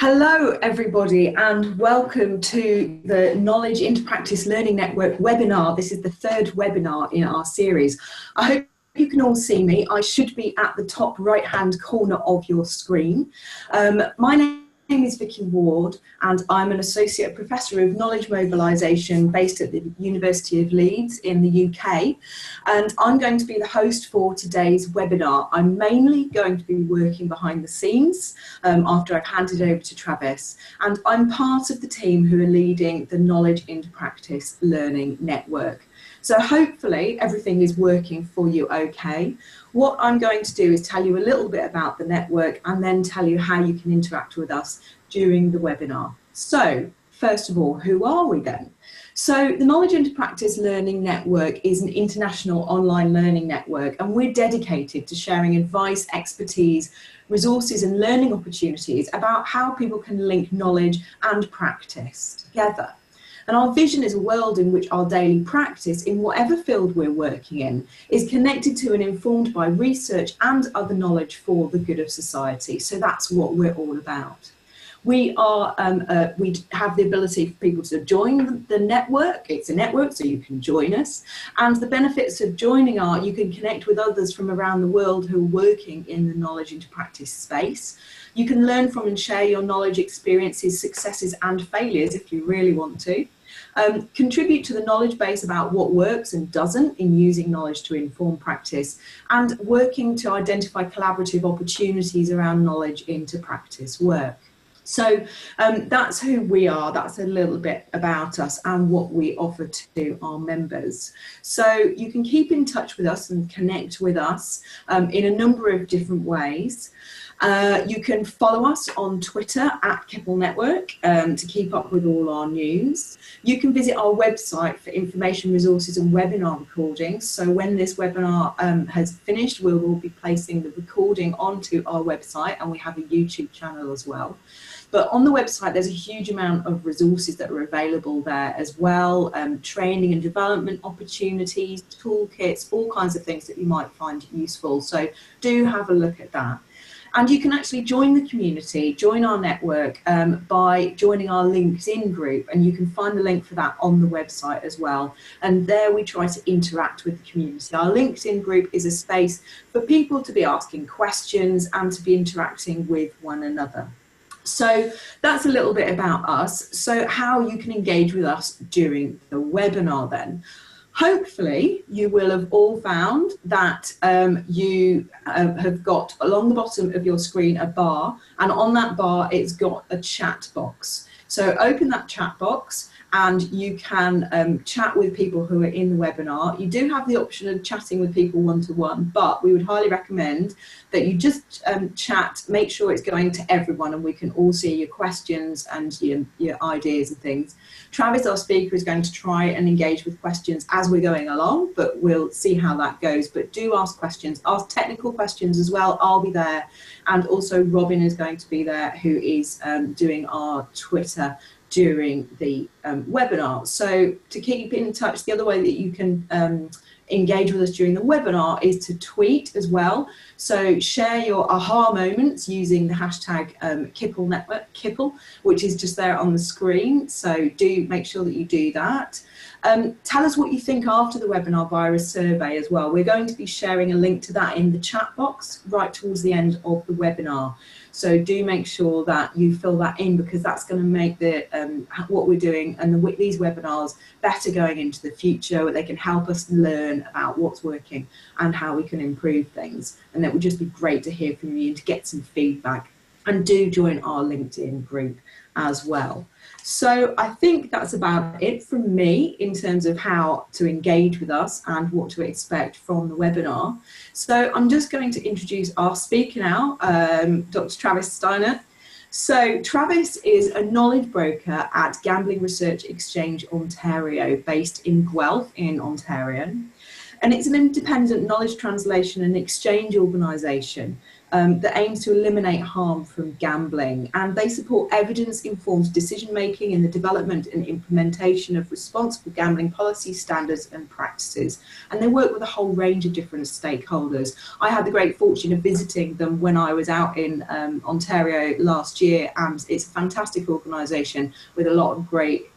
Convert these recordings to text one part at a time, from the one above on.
Hello everybody and welcome to the Knowledge into Practice Learning Network webinar. This is the third webinar in our series. I hope you can all see me. I should be at the top right hand corner of your screen. My name is Vicky Ward and I'm an Associate Professor of Knowledge Mobilisation based at the University of Leeds in the UK, and I'm going to be the host for today's webinar. I'm mainly going to be working behind the scenes after I've handed over to Travis, and I'm part of the team who are leading the Knowledge into Practice Learning Network. So hopefully everything is working for you okay. What I'm going to do is tell you a little bit about the network and then tell you how you can interact with us during the webinar. So first of all, who are we then? So the Knowledge into Practice Learning Network is an international online learning network, and we're dedicated to sharing advice, expertise, resources and learning opportunities about how people can link knowledge and practice together. And our vision is a world in which our daily practice, in whatever field we're working in, is connected to and informed by research and other knowledge for the good of society. So that's what we're all about. We have the ability for people to join the network. It's a network, so you can join us. And the benefits of joining are you can connect with others from around the world who are working in the knowledge into practice space. You can learn from and share your knowledge, experiences, successes and failures if you really want to. Contribute to the knowledge base about what works and doesn't in using knowledge to inform practice, and working to identify collaborative opportunities around knowledge into practice work. So that's who we are. That's a little bit about us and what we offer to our members. So you can keep in touch with us and connect with us in a number of different ways. You can follow us on Twitter at KMb Network to keep up with all our news. You can visit our website for information, resources and webinar recordings. So when this webinar has finished, we will be placing the recording onto our website, and we have a YouTube channel as well. But on the website, there's a huge amount of resources that are available there as well, training and development opportunities, toolkits, all kinds of things that you might find useful. So do have a look at that. And you can actually join the community, join our network by joining our LinkedIn group, and you can find the link for that on the website as well. And there we try to interact with the community. Our LinkedIn group is a space for people to be asking questions and to be interacting with one another. So that's a little bit about us. So how you can engage with us during the webinar then. Hopefully you will have all found that you have got along the bottom of your screen a bar, and on that bar it's got a chat box. So open that chat box and you can chat with people who are in the webinar. You do have the option of chatting with people one-to-one, but we would highly recommend that you just chat, make sure it's going to everyone and we can all see your questions and your ideas and things. Travis, our speaker, is going to try and engage with questions as we're going along, but we'll see how that goes. But do ask questions, ask technical questions as well. I'll be there, and also Robin is going to be there, who is doing our Twitter during the webinar. So to keep in touch, the other way that you can engage with us during the webinar is to tweet as well. So share your aha moments using the hashtag KMb Network, KMb, which is just there on the screen. So do make sure that you do that. Tell us what you think after the webinar via a survey as well. We're going to be sharing a link to that in the chat box right towards the end of the webinar. So do make sure that you fill that in, because that's going to make the what we're doing and these webinars better going into the future. They can help us learn about what's working and how we can improve things. And that would just be great to hear from you and to get some feedback. And do join our LinkedIn group as well. So I think that's about it from me in terms of how to engage with us and what to expect from the webinar. So I'm just going to introduce our speaker now, Dr. Travis Sztainert. So Travis is a knowledge broker at Gambling Research Exchange Ontario, based in Guelph in Ontario. And it's an independent knowledge translation and exchange organisation. that aims to eliminate harm from gambling, and they support evidence-informed decision-making in the development and implementation of responsible gambling policies, standards and practices. And they work with a whole range of different stakeholders. I had the great fortune of visiting them when I was out in Ontario last year, and it's a fantastic organisation with a lot of great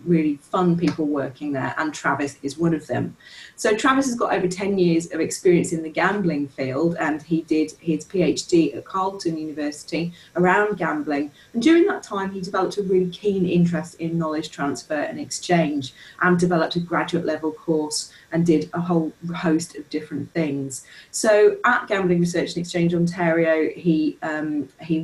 really fun people working there, and Travis is one of them. So Travis has got over 10 years of experience in the gambling field, and he did his PhD at Carleton University around gambling, and during that time he developed a really keen interest in knowledge transfer and exchange, and developed a graduate level course and did a whole host of different things. So at Gambling Research and Exchange Ontario, he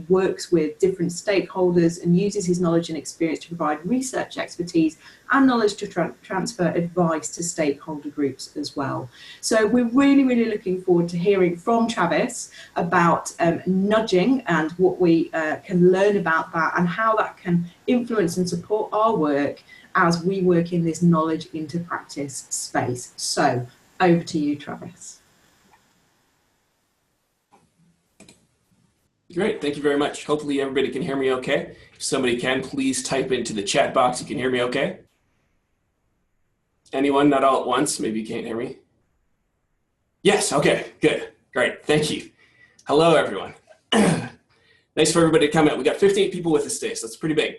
works with different stakeholders and uses his knowledge and experience to provide research expertise and knowledge to transfer advice to stakeholder groups as well. So we're really, really looking forward to hearing from Travis about nudging and what we can learn about that and how that can influence and support our work as we work in this knowledge into practice space. So over to you, Travis. Great, thank you very much. Hopefully everybody can hear me okay. If somebody can, please type into the chat box. You can hear me okay? Anyone, not all at once, maybe you can't hear me. Yes, okay, good, great, thank you. Hello, everyone. Nice for everybody to come out. We got 58 people with us today, so that's pretty big.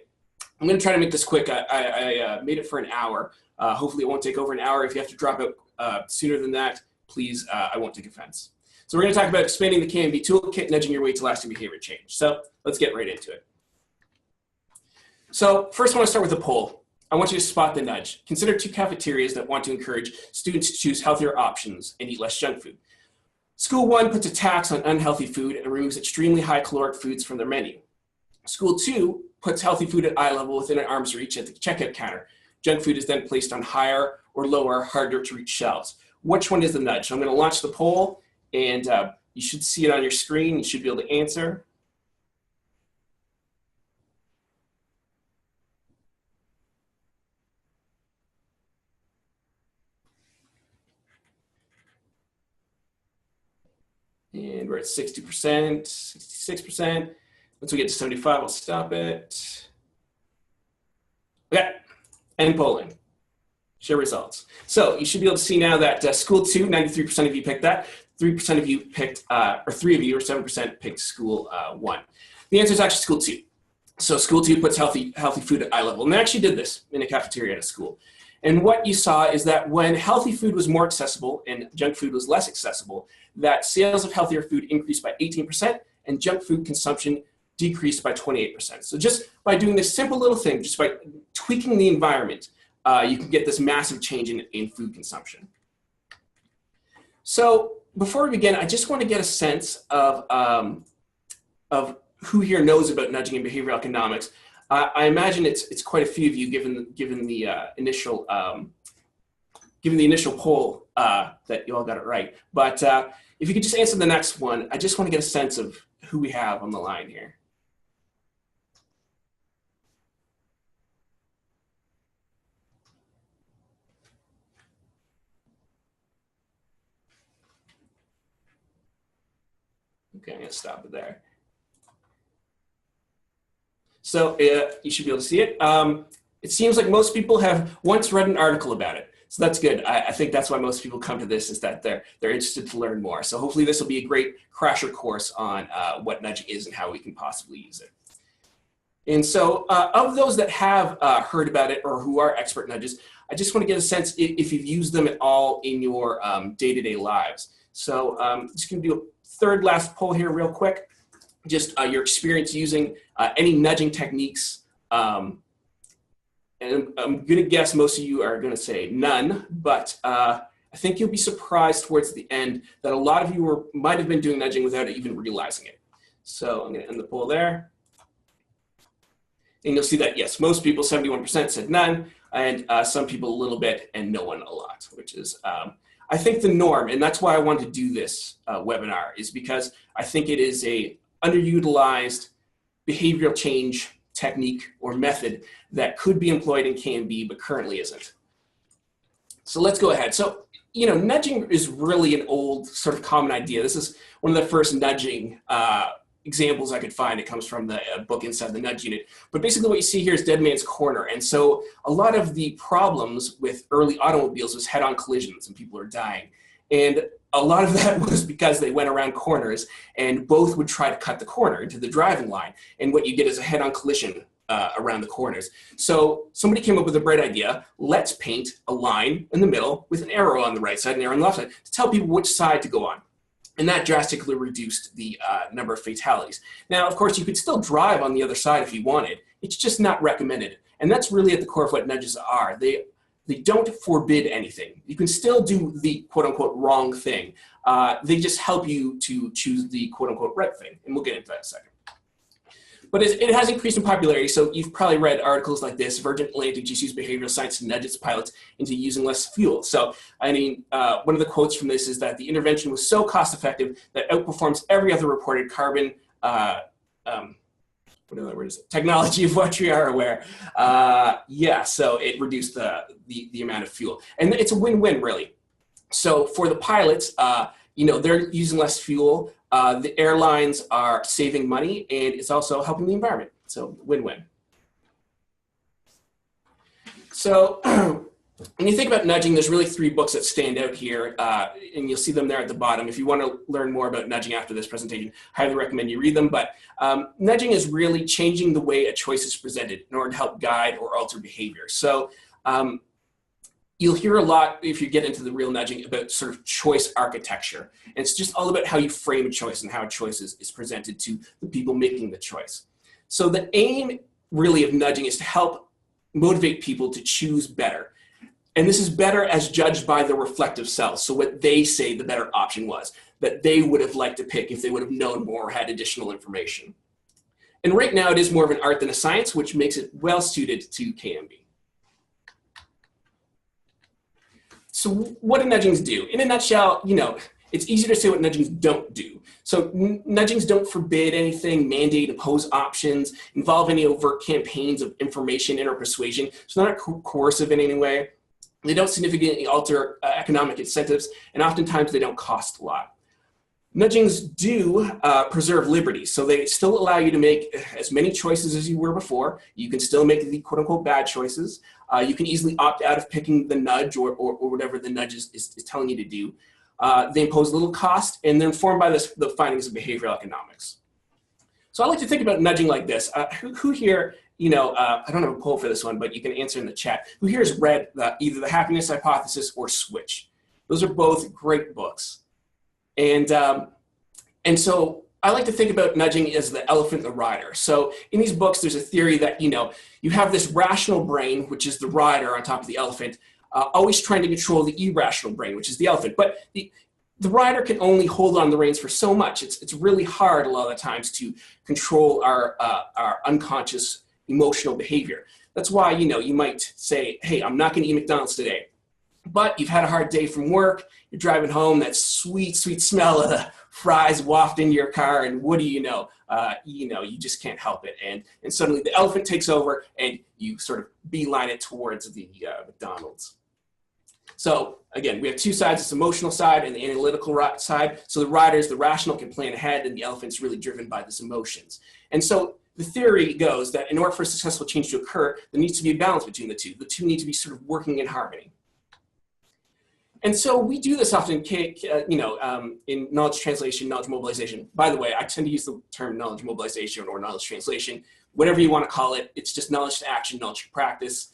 I'm gonna try to make this quick. I made it for an hour. Hopefully it won't take over an hour. If you have to drop out sooner than that, please, I won't take offense. So we're gonna talk about expanding the KMb Toolkit, nudging your way to lasting behavior change. So let's get right into it. So first I wanna start with a poll. I want you to spot the nudge. Consider 2 cafeterias that want to encourage students to choose healthier options and eat less junk food. School 1 puts a tax on unhealthy food and removes extremely high caloric foods from their menu. School 2 puts healthy food at eye level within an arm's reach at the checkout counter. Junk food is then placed on higher or lower, harder to reach shelves. Which one is the nudge? So I'm going to launch the poll, and you should see it on your screen. You should be able to answer. And we're at 60%, 66%. Once we get to 75, we'll stop it. Okay, end polling. Share results. So you should be able to see now that school 2, 93% of you picked that. 3% of you picked, or 3 of you, or 7% picked school 1. The answer is actually school 2. So school 2 puts healthy food at eye level. And they actually did this in a cafeteria at a school. And what you saw is that when healthy food was more accessible and junk food was less accessible, that sales of healthier food increased by 18% and junk food consumption decreased by 28%. So just by doing this simple little thing, just by tweaking the environment, you can get this massive change in food consumption. So before we begin, I just want to get a sense of who here knows about nudging and behavioral economics. I imagine it's quite a few of you, given the initial poll that you all got it right. But if you could just answer the next one, I just want to get a sense of who we have on the line here. Okay, I'm going to stop it there. So you should be able to see it. It seems like most people have once read an article about it. So that's good. I think that's why most people come to this, is that they're interested to learn more. So hopefully this will be a great crasher course on what nudging is and how we can possibly use it. And so of those that have heard about it or who are expert nudges, I just want to get a sense if you've used them at all in your day-to-day lives. So just going to do a third last poll here real quick. Just your experience using any nudging techniques. And I'm going to guess most of you are going to say none, but I think you'll be surprised towards the end that a lot of you might have been doing nudging without even realizing it. So I'm going to end the poll there. And you'll see that, yes, most people, 71%, said none, and some people a little bit, and no one a lot, which is, I think, the norm. And that's why I wanted to do this webinar, is because I think it is a underutilized behavioral change technique or method that could be employed in KMb, but currently isn't. So let's go ahead. So nudging is really an old sort of common idea. This is one of the first nudging examples I could find. It comes from the book Inside the Nudge Unit. But basically what you see here is Dead Man's Corner. And so a lot of the problems with early automobiles was head-on collisions and people are dying. And a lot of that was because they went around corners and both would try to cut the corner into the driving line. And what you get is a head-on collision around the corners. So somebody came up with a bright idea. Let's paint a line in the middle with an arrow on the right side and an arrow on the left side to tell people which side to go on. And that drastically reduced the number of fatalities. Now, of course, you could still drive on the other side if you wanted. It's just not recommended. And that's really at the core of what nudges are. They don't forbid anything. You can still do the quote-unquote wrong thing. They just help you to choose the quote-unquote right thing. And we'll get into that in a second. But it has increased in popularity, so you've probably read articles like this. Virgin Atlantic just used behavioral science to nudge its pilots into using less fuel. So, I mean, one of the quotes from this is that the intervention was so cost-effective that outperforms every other reported carbon, technology of which we are aware. So it reduced the amount of fuel. And it's a win-win, really. So for the pilots, they're using less fuel. The airlines are saving money, and it's also helping the environment. So win-win. So when you think about nudging, there's really 3 books that stand out here, and you'll see them there at the bottom. If you want to learn more about nudging after this presentation, I highly recommend you read them. But nudging is really changing the way a choice is presented in order to help guide or alter behavior. So you'll hear a lot, if you get into the real nudging, about sort of choice architecture. And it's just all about how you frame a choice and how a choice is presented to the people making the choice. So the aim really of nudging is to help motivate people to choose better. And this is better as judged by the reflective self. So what they say the better option was, that they would have liked to pick if they would have known more or had additional information. And right now it is more of an art than a science, which makes it well suited to KMb. So what do nudgings do? In a nutshell, it's easy to say what nudgings don't do. So nudgings don't forbid anything, mandate, impose options, involve any overt campaigns of information or persuasion. So they're not coercive in any way. They don't significantly alter economic incentives, and oftentimes they don't cost a lot. Nudgings do preserve liberty, so they still allow you to make as many choices as you were before. You can still make the quote-unquote bad choices. You can easily opt out of picking the nudge or whatever the nudge is telling you to do. They impose little cost, and they're informed by the findings of behavioral economics. So I like to think about nudging like this. Who here, I don't have a poll for this one, but you can answer in the chat. Who here has read either The Happiness Hypothesis or Switch? Those are both great books. And so I like to think about nudging as the elephant and the rider. So in these books, there's a theory that, you have this rational brain, which is the rider on top of the elephant, always trying to control the irrational brain, which is the elephant. But the rider can only hold on the reins for so much. It's really hard a lot of the times to control our unconscious emotional behavior. That's why, you might say, hey, I'm not gonna eat McDonald's today. But you've had a hard day from work, you're driving home, that sweet, sweet smell of the fries waft into your car, and what do you know? You just can't help it. And suddenly the elephant takes over and you sort of beeline it towards the McDonald's. So again, we have 2 sides, this emotional side and the analytical side. So the rider's the rational, can plan ahead, and the elephant's really driven by this emotions. And so the theory goes that in order for a successful change to occur, there needs to be a balance between the two. The two need to be sort of working in harmony. And so we do this often, in knowledge translation, knowledge mobilization. By the way, I tend to use the term knowledge mobilization or knowledge translation, whatever you want to call it. It's just knowledge to action, knowledge to practice.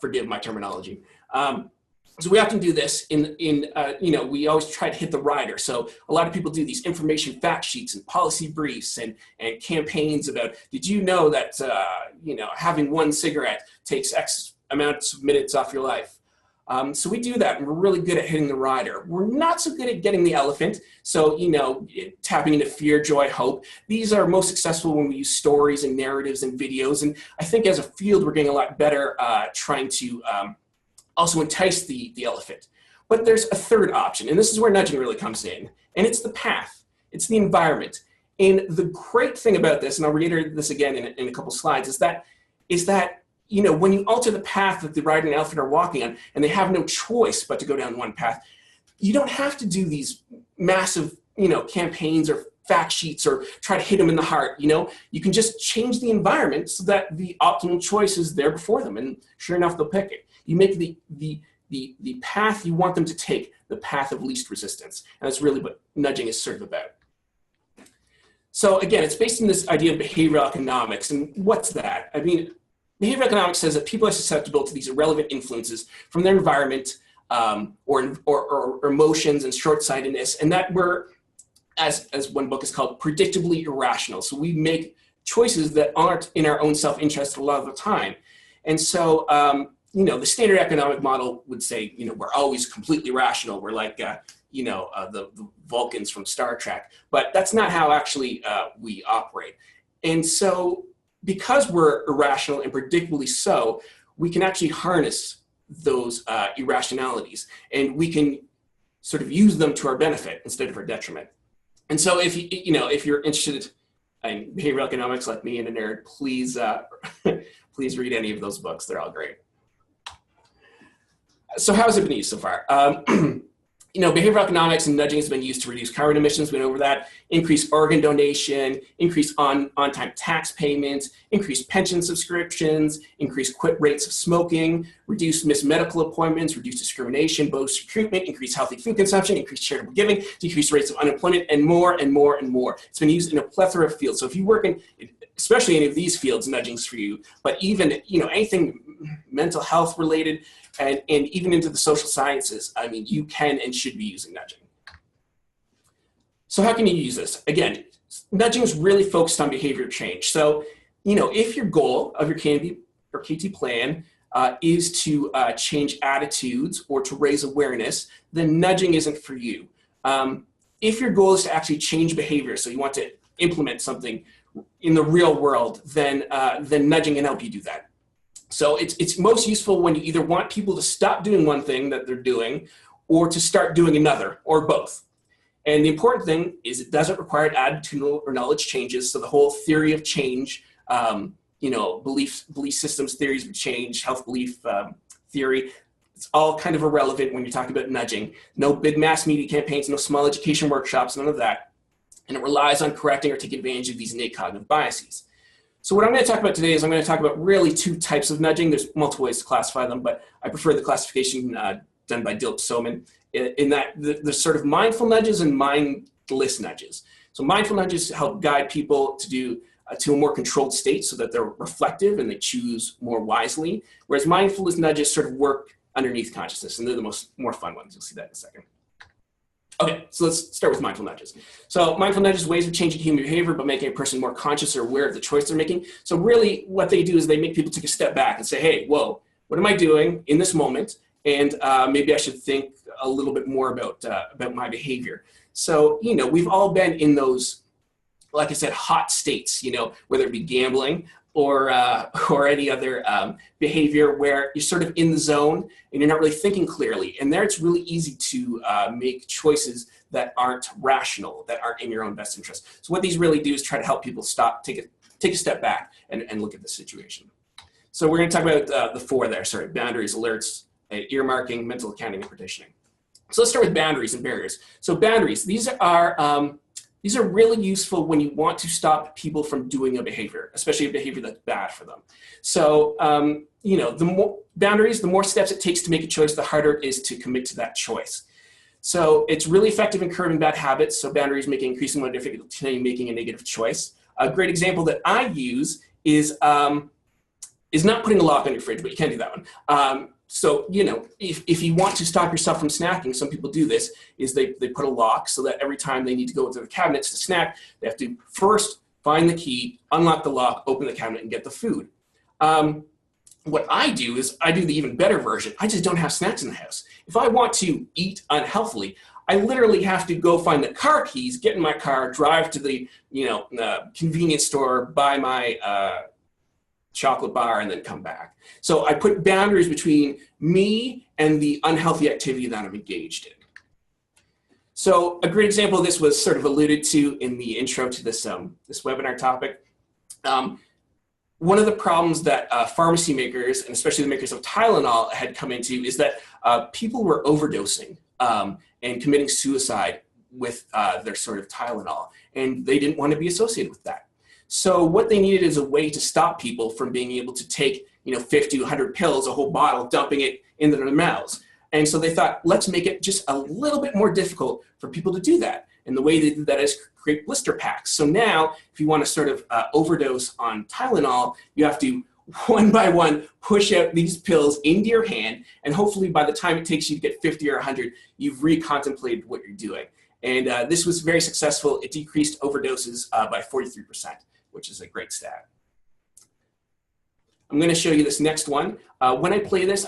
Forgive my terminology. So we often do this we always try to hit the rider. So a lot of people do these information fact sheets and policy briefs and campaigns about, did you know that, having 1 cigarette takes X amount of minutes off your life? So we do that, and we're really good at hitting the rider. We're not so good at getting the elephant. So, tapping into fear, joy, hope. These are most successful when we use stories and narratives and videos. And I think as a field, we're getting a lot better trying to also entice the elephant. But there's a third option, and this is where nudging really comes in. And it's the path. It's the environment. And the great thing about this, and I'll reiterate this again in a couple slides, is that when you alter the path that the rider and elephant are walking on, and they have no choice but to go down one path, you don't have to do these massive, campaigns or fact sheets or try to hit them in the heart. You can just change the environment so that the optimal choice is there before them, and sure enough, they'll pick it. You make the path you want them to take the path of least resistance, and that's really what nudging is sort of about. So again, it's based on this idea of behavioral economics, and what's that? I mean, behavioral economics says that people are susceptible to these irrelevant influences from their environment or emotions and short-sightedness, and that we're, as one book is called, predictably irrational. So we make choices that aren't in our own self-interest a lot of the time. And so, the standard economic model would say, we're always completely rational. We're like, the Vulcans from Star Trek. But that's not how actually we operate. And so because we're irrational and predictably so, we can actually harness those irrationalities, and we can sort of use them to our benefit instead of our detriment. And so if you're interested in behavioral economics like me and a nerd, please please read any of those books. They're all great. So how has it been used so far? Behavioral economics and nudging has been used to reduce carbon emissions. We went over that. Increase organ donation, increase on-time tax payments, increase pension subscriptions, increase quit rates of smoking, reduce missed medical appointments, reduce discrimination, boost recruitment, increase healthy food consumption, increase charitable giving, decrease rates of unemployment, and more and more and more. It's been used in a plethora of fields. So if you work in, especially any of these fields, nudging's for you. But even anything mental health related, and even into the social sciences, I mean, you can and should be using nudging. So how can you use this? Again, nudging is really focused on behavior change. So, if your goal of your KMb or KT plan is to change attitudes or to raise awareness, then nudging isn't for you. If your goal is to actually change behavior, so you want to implement something in the real world, then nudging can help you do that. So it's most useful when you either want people to stop doing one thing that they're doing or to start doing another, or both. And the important thing is it doesn't require attitudinal or knowledge changes. So the whole theory of change, belief systems, theories of change, health belief theory, it's all kind of irrelevant when you're talking about nudging. No big mass media campaigns, no small education workshops, none of that. And it relies on correcting or taking advantage of these innate cognitive biases. So what I'm going to talk about today is I'm going to talk about really two types of nudging. There's multiple ways to classify them, but I prefer the classification done by Dilip Soman, in that there's sort of mindful nudges and mindless nudges. So mindful nudges help guide people to a more controlled state so that they're reflective and they choose more wisely, whereas mindfulness nudges sort of work underneath consciousness, and they're the more fun ones. You'll see that in a second. Okay, so let's start with mindful nudges. So mindful nudges, ways of changing human behavior, but making a person more conscious or aware of the choice they're making. So really what they do is they make people take a step back and say, hey, whoa, what am I doing in this moment? And maybe I should think a little bit more about my behavior. So, we've all been in those, like I said, hot states, whether it be gambling or any other behavior where you're sort of in the zone and you're not really thinking clearly. And there it's really easy to make choices that aren't rational, that aren't in your own best interest. So what these really do is try to help people stop, take a step back and look at the situation. So we're going to talk about the four there, boundaries, alerts, earmarking, mental accounting, and partitioning. So let's start with boundaries and barriers. So boundaries, these are really useful when you want to stop people from doing a behavior, especially a behavior that's bad for them. So, the more boundaries, the more steps it takes to make a choice, the harder it is to commit to that choice. So it's really effective in curbing bad habits. So boundaries make it increasingly more difficult to making a negative choice. A great example that I use is not putting a lock on your fridge, but you can't do that one. So, if you want to stop yourself from snacking, some people do this, is they put a lock so that every time they need to go into the cabinets to snack, they have to first find the key, unlock the lock, open the cabinet, and get the food. What I do is I do the even better version. I just don't have snacks in the house. If I want to eat unhealthily, I literally have to go find the car keys, get in my car, drive to the convenience store, buy my chocolate bar, and then come back. So I put boundaries between me and the unhealthy activity that I'm engaged in. So a great example of this was sort of alluded to in the intro to this webinar topic. one of the problems that pharmacy makers, and especially the makers of Tylenol, had come into is that people were overdosing and committing suicide with their sort of Tylenol, and they didn't want to be associated with that. So what they needed is a way to stop people from being able to take 50 to 100 pills, a whole bottle, dumping it into their mouths. And so they thought, let's make it just a little bit more difficult for people to do that. And the way they did that is create blister packs. So now, if you want to sort of overdose on Tylenol, you have to, one by one, push out these pills into your hand. And hopefully by the time it takes you to get 50 or 100, you've recontemplated what you're doing. And this was very successful. It decreased overdoses by 43%, which is a great stat. I'm going to show you this next one. When I play this,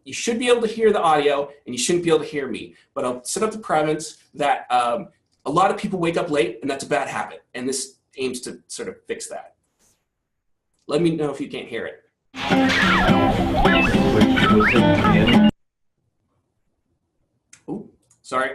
you should be able to hear the audio and you shouldn't be able to hear me, but I'll set up the premise that a lot of people wake up late and that's a bad habit. And this aims to sort of fix that. Let me know if you can't hear it. Oh, sorry.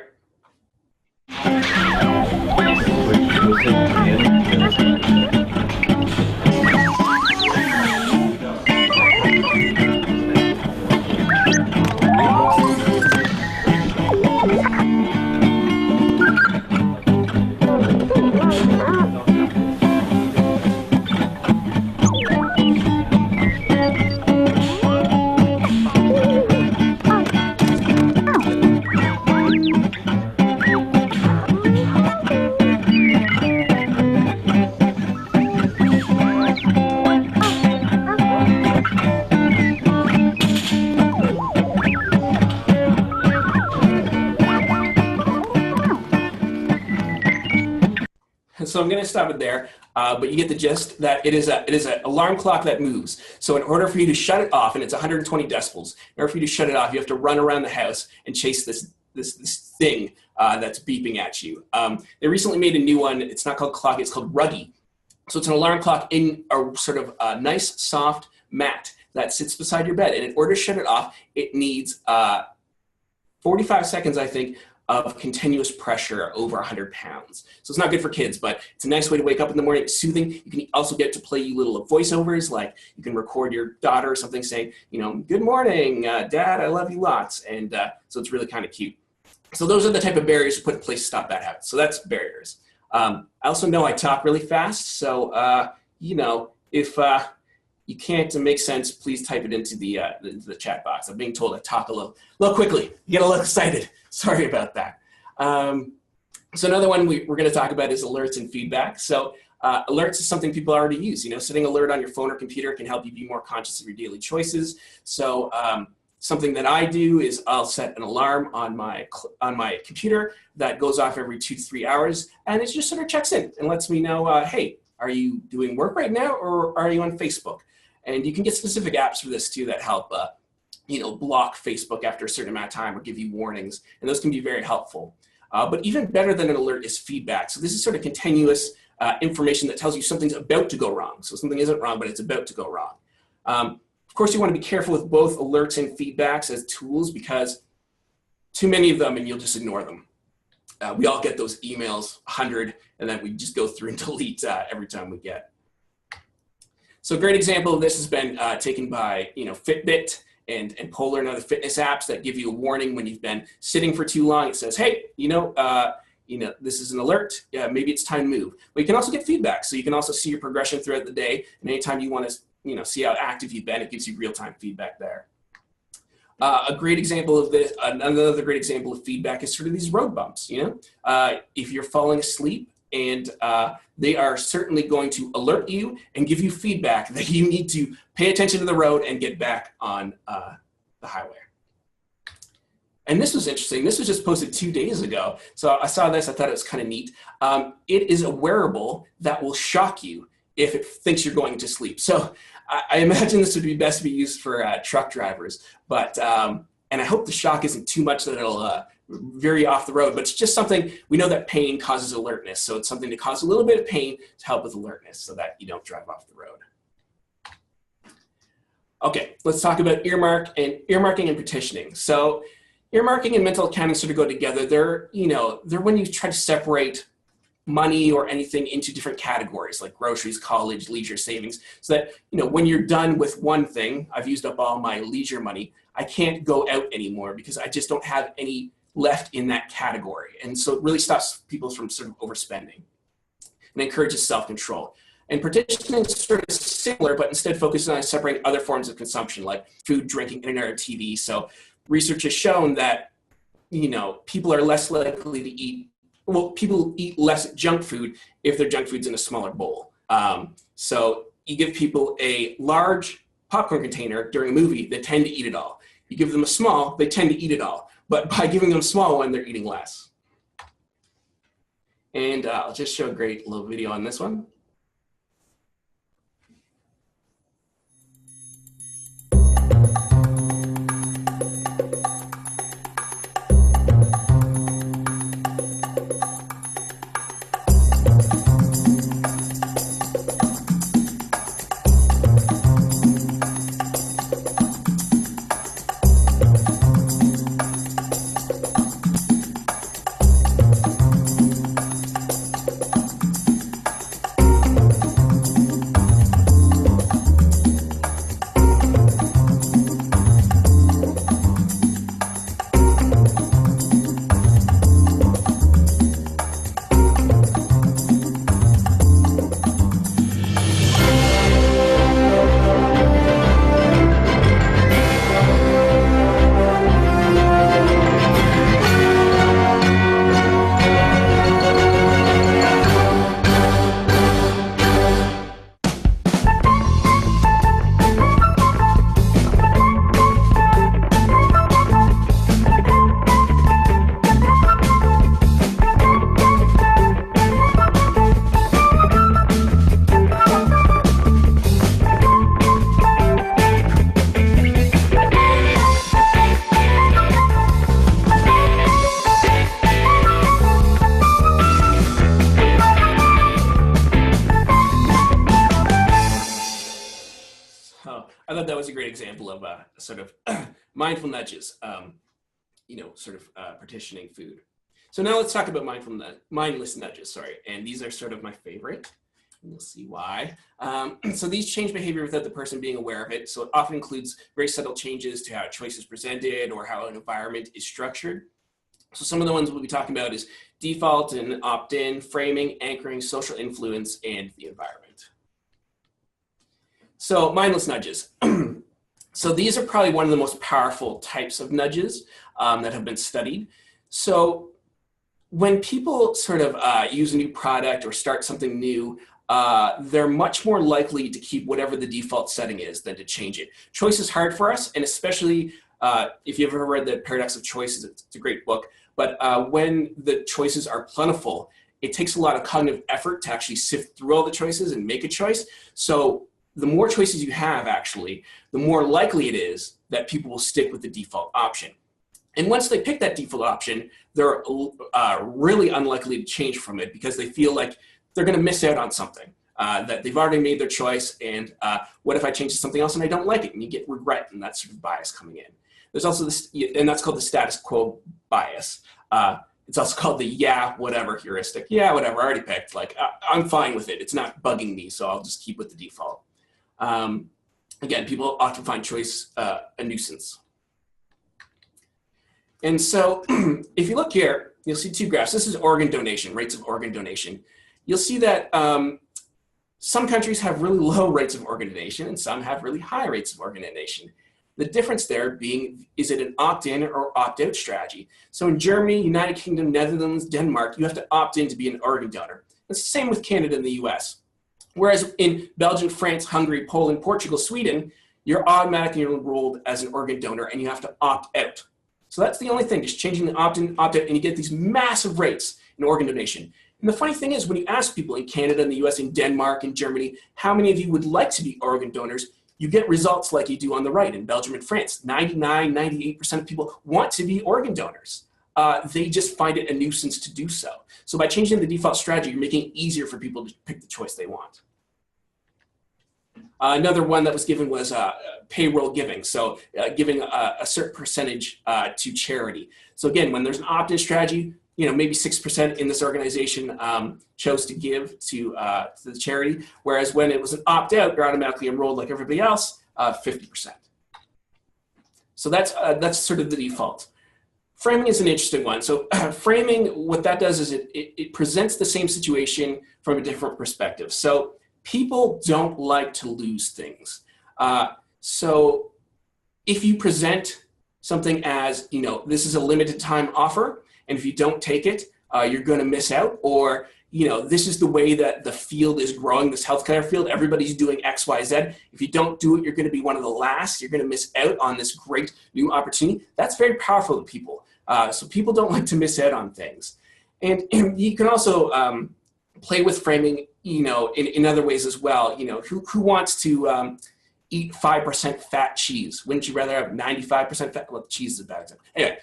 So I'm going to stop it there, but you get the gist that it is an alarm clock that moves. So in order for you to shut it off, and it's 120 decibels, in order for you to shut it off, you have to run around the house and chase this thing that's beeping at you. They recently made a new one. It's not called clock, it's called Ruggy. So it's an alarm clock in a sort of nice, soft mat that sits beside your bed. And in order to shut it off, it needs 45 seconds, I think, of continuous pressure over 100 pounds. So it's not good for kids, but it's a nice way to wake up in the morning. It's soothing. You can also get to play you little voiceovers, like you can record your daughter or something saying, good morning, Dad, I love you lots. And so it's really kind of cute. So those are the type of barriers to put in place to stop bad habits. So that's barriers. I also know I talk really fast. So, if you can't make sense, please type it into the chat box. I'm being told I talk a little quickly. You get a little excited. Sorry about that. So another one we're going to talk about is alerts and feedback. So alerts is something people already use. Setting alert on your phone or computer can help you be more conscious of your daily choices. So something that I do is I'll set an alarm on my computer that goes off every 2 to 3 hours, and it just sort of checks in and lets me know, hey, are you doing work right now, or are you on Facebook? And you can get specific apps for this too that help block Facebook after a certain amount of time or give you warnings, and those can be very helpful. But even better than an alert is feedback. So this is sort of continuous information that tells you something's about to go wrong. So something isn't wrong, but it's about to go wrong. Of course, you want to be careful with both alerts and feedbacks as tools, because too many of them and you'll just ignore them. We all get those emails, 100, and then we just go through and delete every time we get. So a great example of this has been taken by Fitbit and Polar and other fitness apps that give you a warning when you've been sitting for too long. It says, hey, this is an alert. Maybe it's time to move. But you can also get feedback. So you can also see your progression throughout the day. And anytime you want to see how active you've been, it gives you real-time feedback there. A great example of this, another great example of feedback is sort of these road bumps. If you're falling asleep, and they are certainly going to alert you and give you feedback that you need to pay attention to the road and get back on the highway. And this was interesting. This was just posted 2 days ago. So I saw this, I thought it was kind of neat. It is a wearable that will shock you if it thinks you're going to sleep. So I imagine this would be best to be used for truck drivers, but, and I hope the shock isn't too much that it'll veer you off the road, but it's just something, we know that pain causes alertness. So it's something to cause a little bit of pain to help with alertness so that you don't drive off the road. Okay, let's talk about earmarking and petitioning. So earmarking and mental accounting sort of go together. They're when you try to separate money or anything into different categories like groceries, college, leisure, savings, so that, you know, when you're done with one thing, I've used up all my leisure money, I can't go out anymore because I just don't have any left in that category. And so it really stops people from sort of overspending and encourages self-control. And partitioning is sort of similar, but instead focuses on separating other forms of consumption like food, drinking, internet, or TV. So research has shown that, you know, people are less likely to eat, well, people eat less junk food if their junk food's in a smaller bowl. So you give people a large popcorn container during a movie, they tend to eat it all. You give them a small, they tend to eat it all. But by giving them a small one, they're eating less. And I'll just show a great little video on this one. I thought that was a great example of sort of mindful nudges, you know, sort of partitioning food. So now let's talk about mindless nudges, sorry. And these are sort of my favorite. You'll see why. So these change behavior without the person being aware of it. So it often includes very subtle changes to how a choice is presented or how an environment is structured. So some of the ones we'll be talking about is default and opt-in, framing, anchoring, social influence, and the environment. So mindless nudges. So these are probably one of the most powerful types of nudges that have been studied. So when people sort of use a new product or start something new, they're much more likely to keep whatever the default setting is than to change it. Choice is hard for us, and especially if you've ever read The Paradox of Choices, it's a great book, but when the choices are plentiful, it takes a lot of cognitive effort to actually sift through all the choices and make a choice. So the more choices you have, actually, the more likely it is that people will stick with the default option. And once they pick that default option, they're really unlikely to change from it because they feel like they're going to miss out on something, that they've already made their choice, and what if I change to something else and I don't like it? And you get regret and that sort of bias coming in. There's also this, and that's called the status quo bias. It's also called the yeah, whatever heuristic. Yeah, whatever, I already picked. Like, I'm fine with it. It's not bugging me, so I'll just keep with the default. Again, people often find choice a nuisance. And so if you look here, you'll see two graphs. This is organ donation, rates of organ donation. You'll see that some countries have really low rates of organ donation and some have really high rates of organ donation. The difference there being, is it an opt-in or opt-out strategy? So in Germany, United Kingdom, Netherlands, Denmark, you have to opt in to be an organ donor. It's the same with Canada and the US. Whereas in Belgium, France, Hungary, Poland, Portugal, Sweden, you're automatically enrolled as an organ donor and you have to opt out. So that's the only thing, just changing the opt-in, opt-out, and you get these massive rates in organ donation. And the funny thing is, when you ask people in Canada and the US, in Denmark and Germany, how many of you would like to be organ donors, you get results like you do on the right in Belgium and France. 99, 98% of people want to be organ donors. They just find it a nuisance to do so. So by changing the default strategy, you're making it easier for people to pick the choice they want. Another one that was given was payroll giving. So giving a certain percentage to charity. So again, when there's an opt-in strategy, maybe 6% in this organization chose to give to the charity, whereas when it was an opt-out, you're automatically enrolled like everybody else, 50%. So that's sort of the default. Framing is an interesting one. So framing, what that does is it presents the same situation from a different perspective. So people don't like to lose things. So if you present something as, this is a limited time offer, and if you don't take it, you're going to miss out, or this is the way that the field is growing, this healthcare field, everybody's doing X, Y, Z. If you don't do it, you're going to be one of the last. You're going to miss out on this great new opportunity. That's very powerful to people. So people don't like to miss out on things. And you can also play with framing, in other ways as well. Who wants to eat 5% fat cheese? Wouldn't you rather have 95% fat? Well, cheese is a bad example. Anyway,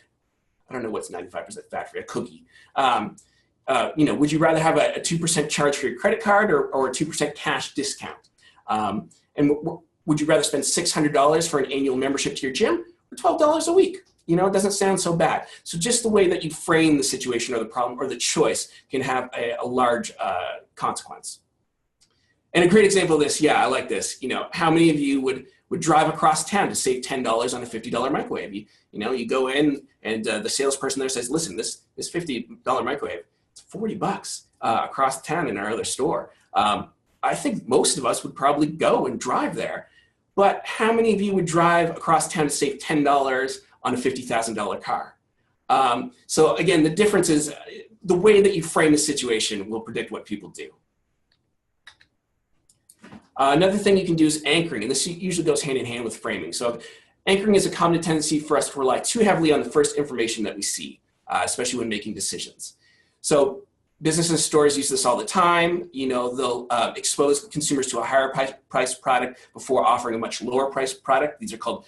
I don't know what's 95% fat for a cookie. Would you rather have a 2% charge for your credit card or a 2% cash discount? And would you rather spend $600 for an annual membership to your gym or $12 a week? It doesn't sound so bad. So just the way that you frame the situation or the problem or the choice can have a large consequence. And a great example of this, yeah, I like this. How many of you would drive across town to save $10 on a $50 microwave? You go in and the salesperson there says, listen, this $50 microwave, it's $40 across town in our other store. I think most of us would probably go and drive there. But how many of you would drive across town to save $10 on a $50,000 car? So again, the difference is the way that you frame the situation will predict what people do. Another thing you can do is anchoring, and this usually goes hand in hand with framing. So anchoring is a common tendency for us to rely too heavily on the first information that we see, especially when making decisions. So businesses and stores use this all the time. They'll expose consumers to a higher priced product before offering a much lower priced product. These are called,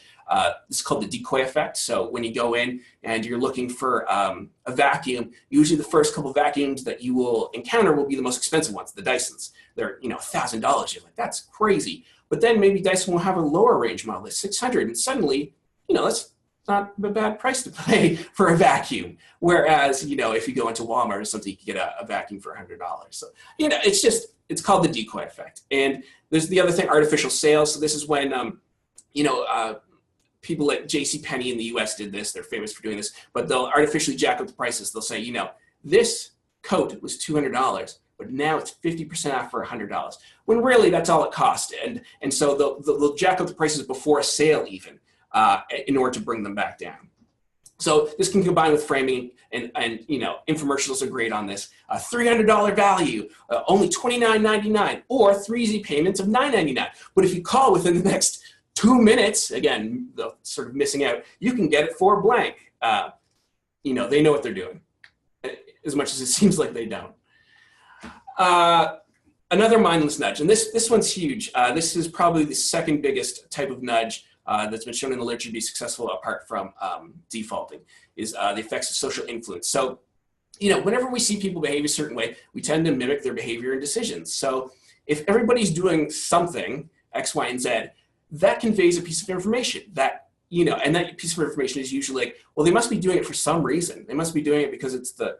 this is called the decoy effect. So when you go in and you're looking for a vacuum, usually the first couple of vacuums that you will encounter will be the most expensive ones, the Dysons. They're $1,000. You're like, that's crazy. But then maybe Dyson will have a lower range model, that's $600, and suddenly, that's not a bad price to pay for a vacuum. Whereas, if you go into Walmart or something, you can get a vacuum for $100. So, it's called the decoy effect. And there's the other thing, artificial sales. So this is when, people like JCPenney in the US did this. They're famous for doing this, but they'll artificially jack up the prices. They'll say, this coat was $200, but now it's 50% off for $100. When really that's all it cost. And so they'll jack up the prices before a sale even in order to bring them back down. So this can combine with framing and infomercials are great on this. $300 value, only $29.99 or 3 easy payments of $9.99. But if you call within the next 2 minutes, again, the sort of missing out, you can get it for blank. They know what they're doing, as much as it seems like they don't. Another mindless nudge, and this one's huge. This is probably the second biggest type of nudge that's been shown in the literature to be successful apart from defaulting, is the effects of social influence. So, whenever we see people behave a certain way, we tend to mimic their behavior and decisions. So if everybody's doing something, X, Y, and Z, that conveys a piece of information that, and that piece of information is usually like, well, they must be doing it for some reason. They must be doing it because it's the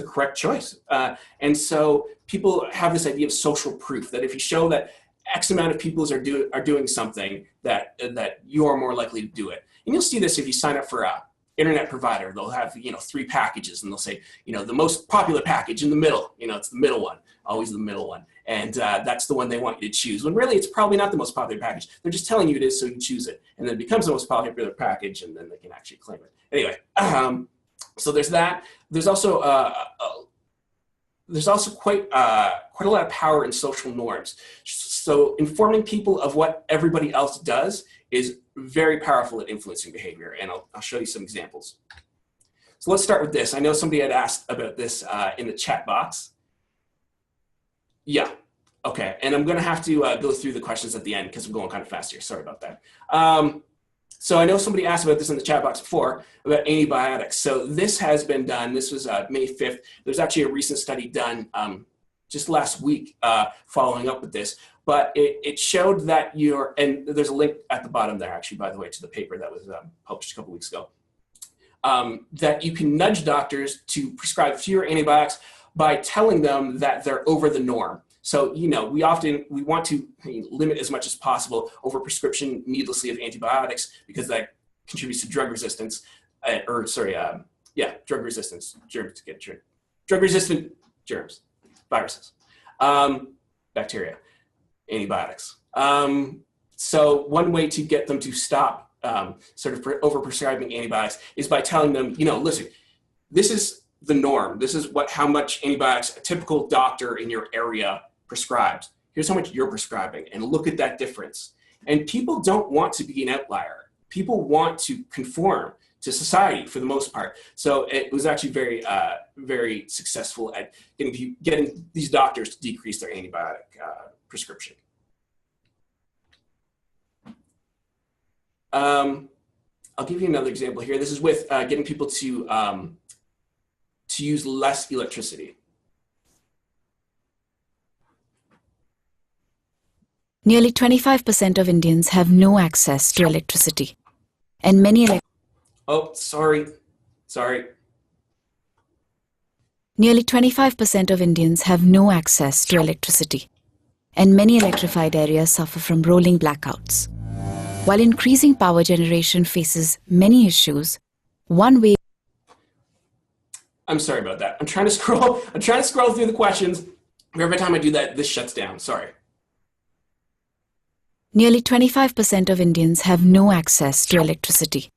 correct choice. And so people have this idea of social proof, that if you show that X amount of people are doing something, that you're more likely to do it. And you'll see this if you sign up for a internet provider. They'll have 3 packages, and they'll say the most popular package in the middle. It's the middle one, always the middle one, and that's the one they want you to choose. When really it's probably not the most popular package. They're just telling you it is, so you choose it, and then it becomes the most popular package, and then they can actually claim it. Anyway, so there's that. There's also quite a lot of power in social norms. So informing people of what everybody else does is very powerful at influencing behavior, and I'll show you some examples. So let's start with this. I know somebody had asked about this in the chat box. Yeah, okay, and I'm gonna have to go through the questions at the end because I'm going kind of fast here, sorry about that. So I know somebody asked about this in the chat box before, about antibiotics. So this has been done. This was May 5th. There's actually a recent study done just last week following up with this. But it showed that and there's a link at the bottom there, actually, by the way, to the paper that was published a couple weeks ago. that you can nudge doctors to prescribe fewer antibiotics by telling them that they're over the norm. So, we want to limit as much as possible over prescription needlessly of antibiotics because that contributes to drug resistance, drug resistance, drug resistant germs, viruses, bacteria, antibiotics. So one way to get them to stop over-prescribing antibiotics is by telling them, listen, this is the norm. This is how much antibiotics a typical doctor in your area prescribes. Here's how much you're prescribing, and look at that difference. And people don't want to be an outlier. People want to conform to society for the most part. So it was actually very, very successful at getting these doctors to decrease their antibiotic prescription. I'll give you another example here. This is with getting people to use less electricity. Nearly 25% of Indians have no access to electricity, and many Nearly 25% of Indians have no access to electricity, and many electrified areas suffer from rolling blackouts. While increasing power generation faces many issues, one way... I'm sorry about that. I'm trying to scroll through the questions. Every time I do that, this shuts down. Sorry. Nearly 25% of Indians have no access to electricity,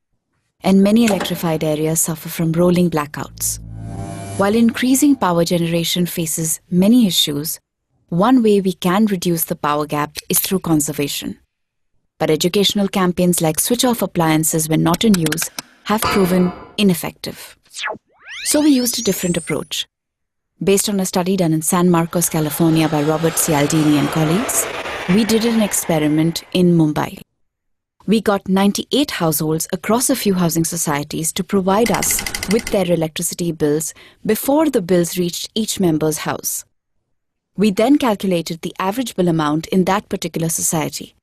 and many electrified areas suffer from rolling blackouts. While increasing power generation faces many issues, one way we can reduce the power gap is through conservation. But educational campaigns like switch off appliances when not in use have proven ineffective. So we used a different approach. Based on a study done in San Marcos, California by Robert Cialdini and colleagues, we did an experiment in Mumbai. We got 98 households across a few housing societies to provide us with their electricity bills before the bills reached each member's house. We then calculated the average bill amount in that particular society.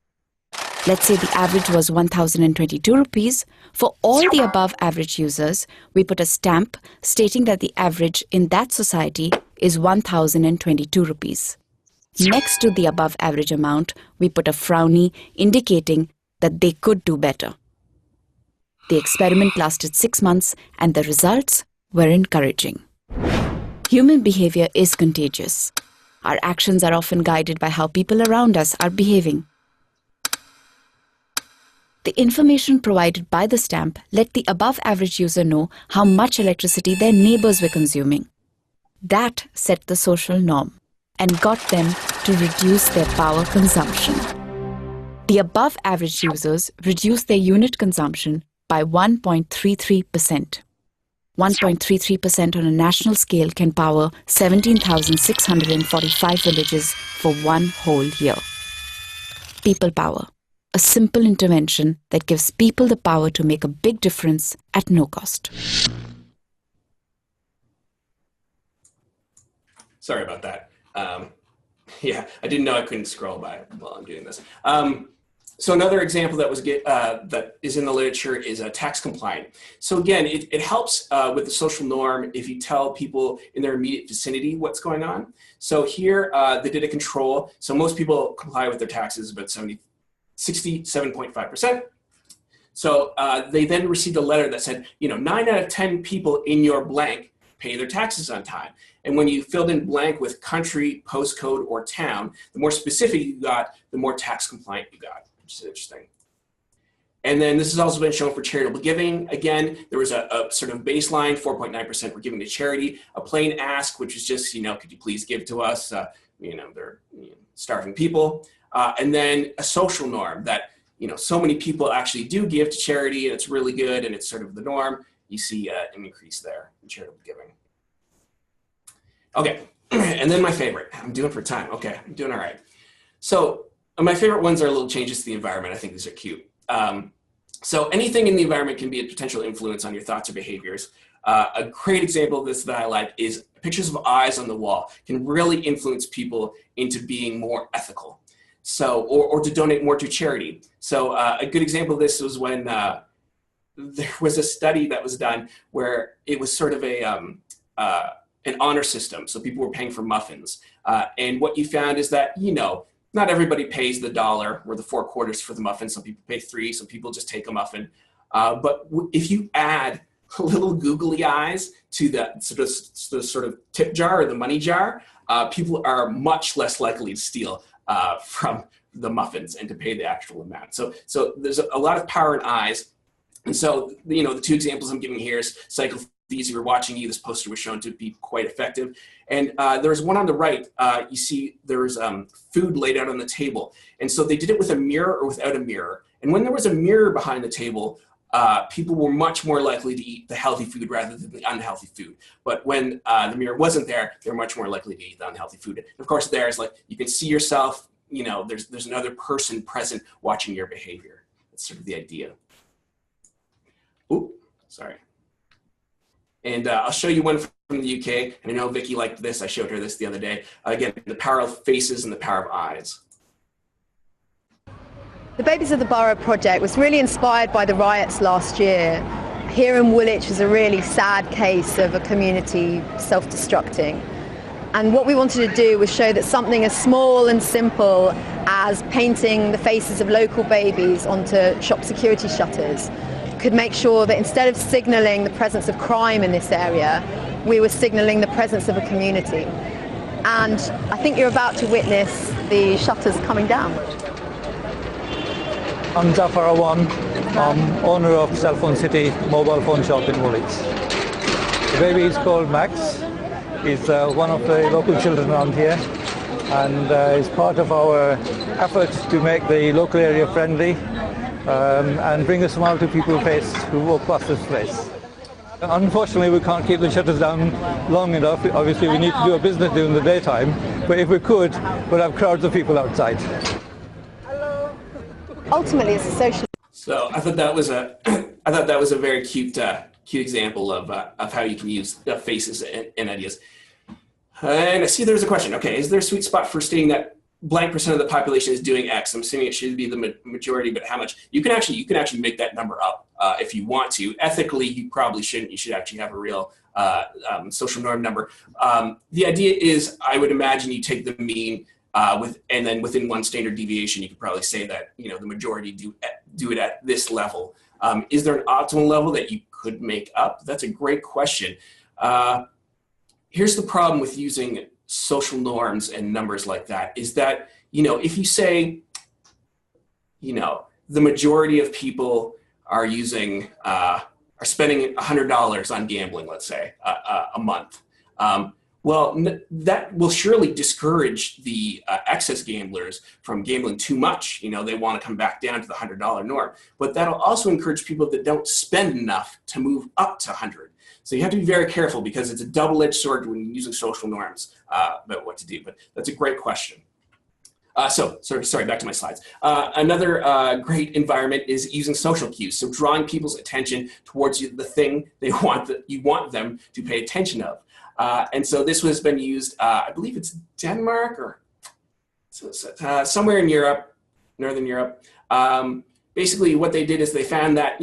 Let's say the average was 1,022 rupees. For all the above average users, we put a stamp stating that the average in that society is 1,022 rupees. Next to the above average amount, we put a frowny indicating that they could do better. The experiment lasted 6 months and the results were encouraging. Human behavior is contagious. Our actions are often guided by how people around us are behaving. The information provided by the stamp let the above average user know how much electricity their neighbors were consuming. That set the social norm and got them to reduce their power consumption. The above average users reduced their unit consumption by 1.33%. 1.33% on a national scale can power 17,645 villages for one whole year. People power, a simple intervention that gives people the power to make a big difference at no cost. Sorry about that. Yeah, I didn't know I couldn't scroll by while I'm doing this. So another example that is in the literature is tax compliant. So again, it helps with the social norm if you tell people in their immediate vicinity what's going on. So here they did a control. So most people comply with their taxes, about 67.5%. So they then received a letter that said, 9 out of 10 people in your blank pay their taxes on time. And when you filled in blank with country, postcode, or town, the more specific you got, the more tax compliant you got, which is interesting. And then this has also been shown for charitable giving. Again, there was a sort of baseline, 4.9% were giving to charity, a plain ask, which is just, could you please give to us? They're starving people. And then a social norm that, so many people actually do give to charity and it's really good and it's sort of the norm. You see an increase there in charitable giving. Okay, and then my favorite. I'm doing for time. Okay, I'm doing all right. So my favorite ones are little changes to the environment. I think these are cute. So anything in the environment can be a potential influence on your thoughts or behaviors. A great example of this that I like is pictures of eyes on the wall can really influence people into being more ethical. So, or to donate more to charity. So a good example of this was when there was a study that was done where it was sort of an honor system. So people were paying for muffins. And what you found is that, not everybody pays the $1 or the 4 quarters for the muffin. Some people pay 3, some people just take a muffin. But if you add little googly eyes to the sort of tip jar or the money jar, people are much less likely to steal from the muffins and to pay the actual amount. So there's a lot of power in eyes. And so, the 2 examples I'm giving here is cycle these. You were watching this poster was shown to be quite effective. And there's one on the right. You see there's food laid out on the table. And so they did it with a mirror or without a mirror. And when there was a mirror behind the table, people were much more likely to eat the healthy food rather than the unhealthy food. But when the mirror wasn't there, they're much more likely to eat the unhealthy food. And of course, there's you can see yourself, there's another person present watching your behavior. That's sort of the idea. Ooh, sorry. And I'll show you one from the UK. And I know Vicky liked this. I showed her this the other day. Again, the power of faces and the power of eyes. The Babies of the Borough project was really inspired by the riots last year. Here in Woolwich was a really sad case of a community self-destructing. And what we wanted to do was show that something as small and simple as painting the faces of local babies onto shop security shutters could make sure that instead of signalling the presence of crime in this area, we were signalling the presence of a community. And I think you're about to witness the shutters coming down. I'm Jafar Awan. I'm owner of Cell Phone City mobile phone shop in Woolwich. The baby is called Max. He's one of the local children around here, and is part of our effort to make the local area friendly and bring a smile to people's face who walk past this place. Unfortunately, we can't keep the shutters down long enough. Obviously, we need to do a business during the daytime, but if we could, we'd have crowds of people outside. Ultimately, it's a social. So I thought that was a very cute example of how you can use faces and ideas. And I see there's a question. Okay, is there a sweet spot for stating that blank % of the population is doing X? I'm assuming it should be the majority, but how much? You can actually make that number up if you want to. Ethically, you probably shouldn't. You should actually have a real social norm number. The idea is, I would imagine you take the mean. And then within one standard deviation, you could probably say that the majority do it at this level. Is there an optimal level that you could make up? That's a great question. Here's the problem with using social norms and numbers like that is that if you say the majority of people are spending $100 on gambling, let's say a month. Well, that will surely discourage the excess gamblers from gambling too much. They want to come back down to the $100 norm. But that'll also encourage people that don't spend enough to move up to 100. So you have to be very careful because it's a double-edged sword when using social norms about what to do. But that's a great question. Sorry, back to my slides. Another great environment is using social cues. So drawing people's attention towards the thing you want them to pay attention of. And so this has been used, I believe it's Denmark or somewhere in Europe, Northern Europe. Basically what they did is they found that,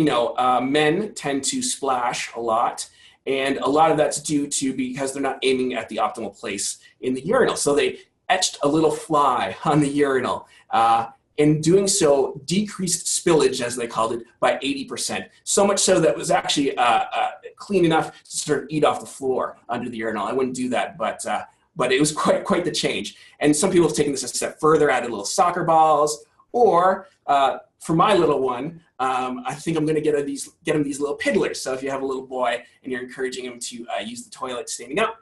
men tend to splash a lot. And a lot of that's due to because they're not aiming at the optimal place in the urinal. So they etched a little fly on the urinal. In doing so, decreased spillage, as they called it, by 80%. So much so that it was actually clean enough to sort of eat off the floor under the urinal. I wouldn't do that, but it was quite the change. And some people have taken this a step further, added little soccer balls, or for my little one, I think I'm going to get him these little piddlers. So if you have a little boy and you're encouraging him to use the toilet standing up,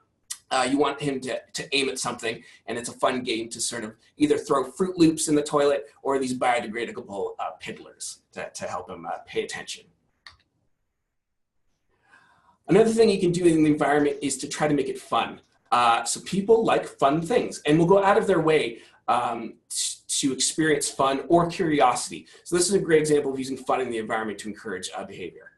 you want him to aim at something, and it's a fun game to sort of either throw Fruit Loops in the toilet or these biodegradable piddlers to help him pay attention. Another thing you can do in the environment is to try to make it fun. So people like fun things and will go out of their way to experience fun or curiosity. So this is a great example of using fun in the environment to encourage behavior.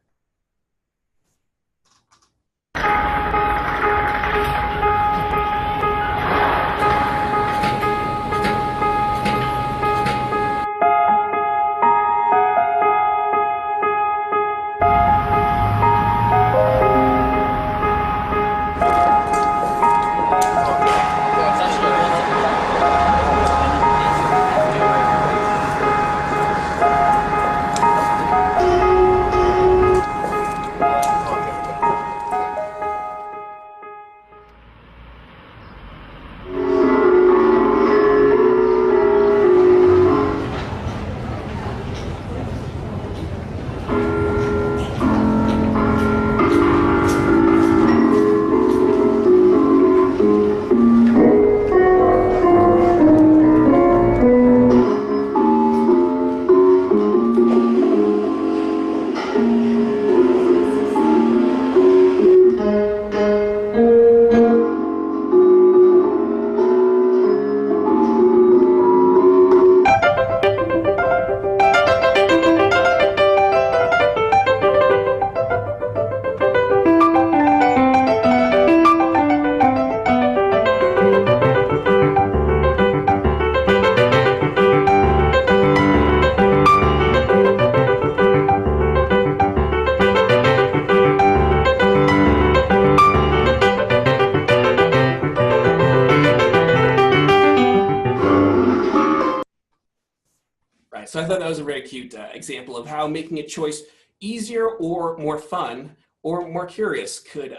thought that was a very cute example of how making a choice easier or more fun or more curious could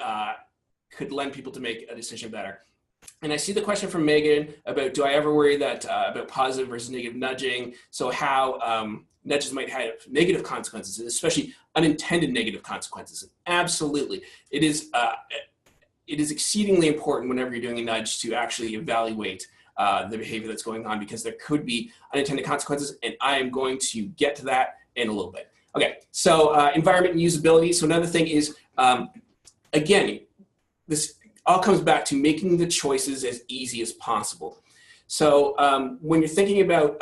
lend people to make a decision better. And I see the question from Megan about, do I ever worry that about positive versus negative nudging? So how nudges might have negative consequences, especially unintended negative consequences. Absolutely. It is exceedingly important whenever you're doing a nudge to actually evaluate the behavior that's going on, because there could be unintended consequences, and I am going to get to that in a little bit. Okay, so environment and usability. So another thing is, again, this all comes back to making the choices as easy as possible. So when you're thinking about,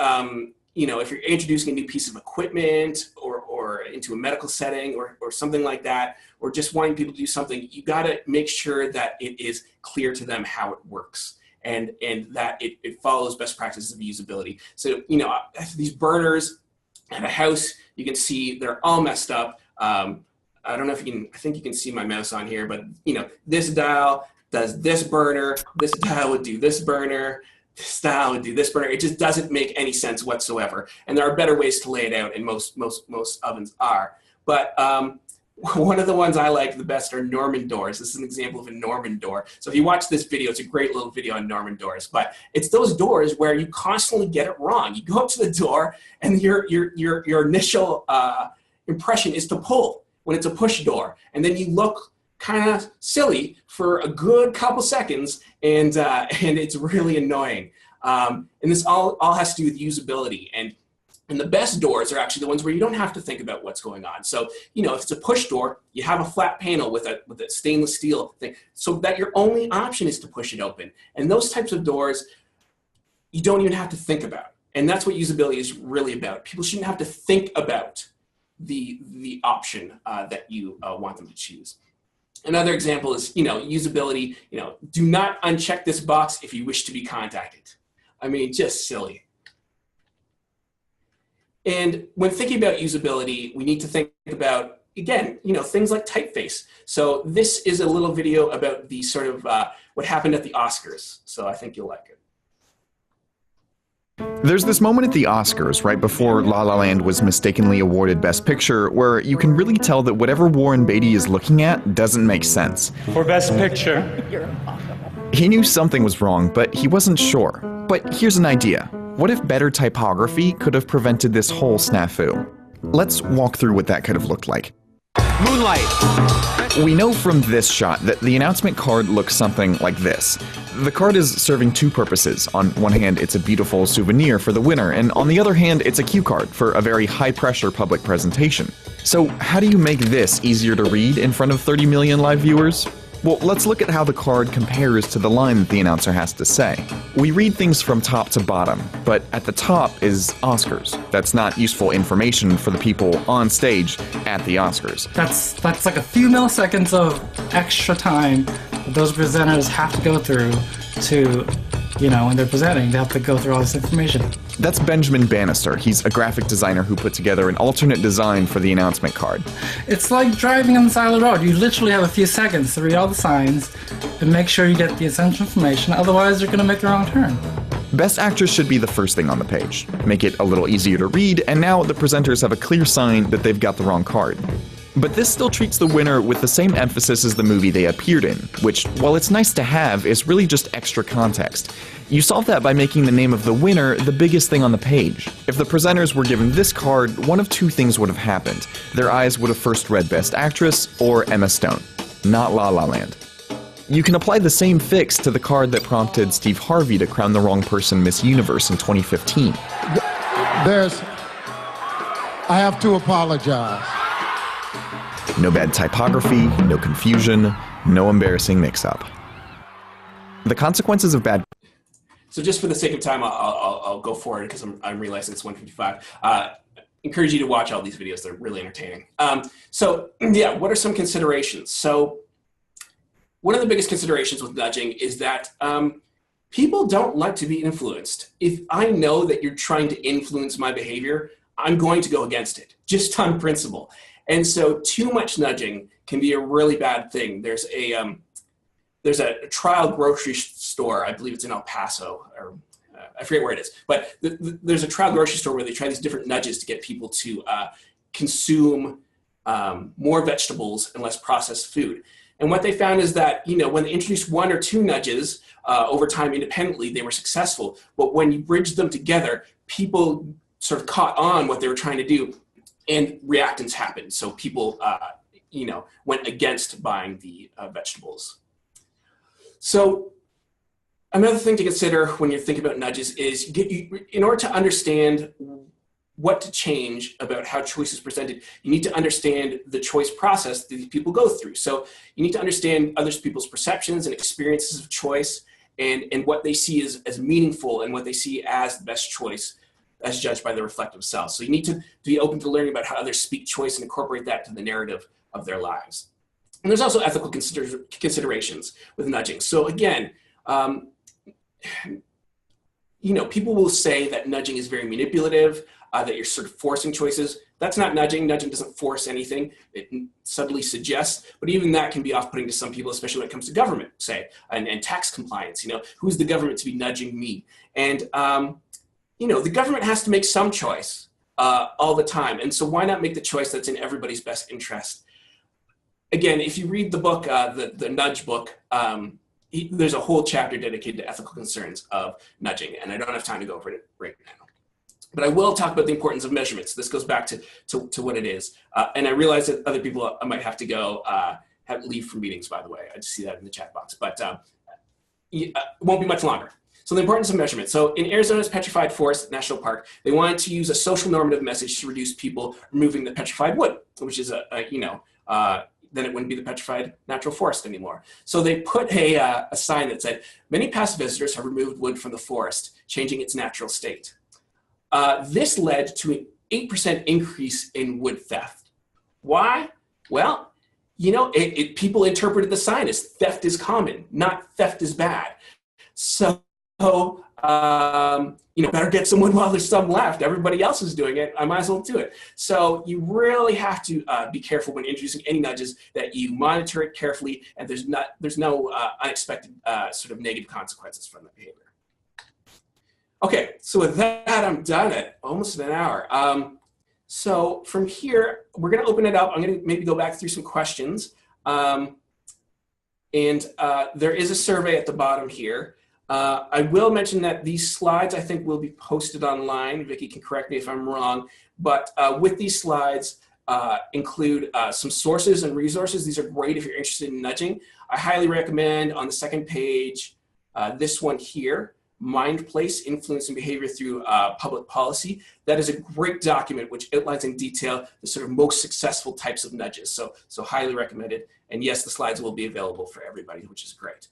if you're introducing a new piece of equipment or into a medical setting or something like that, or just wanting people to do something, you gotta make sure that it is clear to them how it works and that it follows best practices of usability. So, these burners at a house, you can see they're all messed up. I don't know if you can, I think you can see my mouse on here, but this dial does this burner, this dial would do this burner, this dial would do this burner. It just doesn't make any sense whatsoever. And there are better ways to lay it out, and most ovens are. But one of the ones I like the best are Norman doors. This is an example of a Norman door. So if you watch this video, it's a great little video on Norman doors. But it's those doors where you constantly get it wrong. You go up to the door, and your initial impression is to pull when it's a push door, and then you look kind of silly for a good couple seconds, and it's really annoying. And this all has to do with usability. And the best doors are actually the ones where you don't have to think about what's going on. So, if it's a push door, you have a flat panel with a stainless steel thing, so that your only option is to push it open. And those types of doors, you don't even have to think about. And that's what usability is really about. People shouldn't have to think about the option that you want them to choose. Another example is, usability, do not uncheck this box if you wish to be contacted. I mean, just silly. And when thinking about usability, we need to think about, again, things like typeface. So this is a little video about the sort of what happened at the Oscars. So I think you'll like it. There's this moment at the Oscars right before La La Land was mistakenly awarded Best Picture where you can really tell that whatever Warren Beatty is looking at doesn't make sense. For Best Picture. He knew something was wrong, but he wasn't sure. But here's an idea. What if better typography could have prevented this whole snafu? Let's walk through what that could have looked like. Moonlight. We know from this shot that the announcement card looks something like this. The card is serving two purposes. On one hand, it's a beautiful souvenir for the winner, and on the other hand, it's a cue card for a very high-pressure public presentation. So how do you make this easier to read in front of 30 million live viewers? Well, let's look at how the card compares to the line that the announcer has to say. We read things from top to bottom, but at the top is Oscars. That's not useful information for the people on stage at the Oscars. That's like a few milliseconds of extra time that those presenters have to go through to, when they're presenting, they have to go through all this information. That's Benjamin Bannister. He's a graphic designer who put together an alternate design for the announcement card. It's like driving on the side of the road. You literally have a few seconds to read all the signs and make sure you get the essential information, otherwise you're going to make the wrong turn. Best Actress should be the first thing on the page. Make it a little easier to read, and now the presenters have a clear sign that they've got the wrong card. But this still treats the winner with the same emphasis as the movie they appeared in, which, while it's nice to have, is really just extra context. You solve that by making the name of the winner the biggest thing on the page. If the presenters were given this card, one of two things would have happened. Their eyes would have first read Best Actress or Emma Stone, not La La Land. You can apply the same fix to the card that prompted Steve Harvey to crown the wrong person Miss Universe in 2015. I have to apologize. No bad typography, no confusion, no embarrassing mix-up. The consequences of bad... So just for the sake of time, I'll go forward because I'm realizing it's 1:55. Encourage you to watch all these videos. They're really entertaining. So yeah, what are some considerations? So one of the biggest considerations with nudging is that people don't like to be influenced. If I know that you're trying to influence my behavior, I'm going to go against it, just on principle. And so too much nudging can be a really bad thing. There's a trial grocery store, I believe it's in El Paso, or I forget where it is, but there's a trial grocery store where they try these different nudges to get people to consume more vegetables and less processed food. And what they found is that, you know, when they introduced 1 or 2 nudges over time independently, they were successful. But when you bridged them together, people sort of caught on what they were trying to do, and reactance happened. So people, you know, went against buying the vegetables. So another thing to consider when you're thinking about nudges is in order to understand what to change about how choice is presented, you need to understand the choice process that these people go through. So you need to understand other people's perceptions and experiences of choice, and what they see as meaningful and what they see as the best choice as judged by the reflective self. So you need to be open to learning about how others speak choice and incorporate that to the narrative of their lives. And there's also ethical considerations with nudging. So again, you know, people will say that nudging is very manipulative, that you're sort of forcing choices. That's not nudging. Nudging doesn't force anything. It subtly suggests, but even that can be off-putting to some people, especially when it comes to government, say, and tax compliance. You know, who's the government to be nudging me? And, you know, the government has to make some choice all the time. And so why not make the choice that's in everybody's best interest? Again, if you read the book, the Nudge book, there's a whole chapter dedicated to ethical concerns of nudging, and I don't have time to go over it right now. But I will talk about the importance of measurements. This goes back to what it is. And I realize that other people might have to go leave from meetings, by the way. I just see that in the chat box, but it won't be much longer. So the importance of measurement. So in Arizona's Petrified Forest National Park, they wanted to use a social normative message to reduce people removing the petrified wood, which is then it wouldn't be the petrified natural forest anymore. So they put a sign that said, many past visitors have removed wood from the forest, changing its natural state. This led to an 8% increase in wood theft. Why? Well, you know, people interpreted the sign as theft is common, not theft is bad. So, you know, better get some wood while there's some left. Everybody else is doing it. I might as well do it. So you really have to be careful when introducing any nudges, that you monitor it carefully, and there's no unexpected sort of negative consequences from the behavior. Okay, so with that, I'm done at almost an hour. So from here, we're going to open it up. I'm going to maybe go back through some questions. And there is a survey at the bottom here. I will mention that these slides, I think, will be posted online. Vicky can correct me if I'm wrong. But with these slides include some sources and resources. These are great if you're interested in nudging. I highly recommend on the second page, this one here, Mind Place, Influence and Behavior Through Public Policy. That is a great document which outlines in detail the sort of most successful types of nudges. So highly recommended. And yes, the slides will be available for everybody, which is great.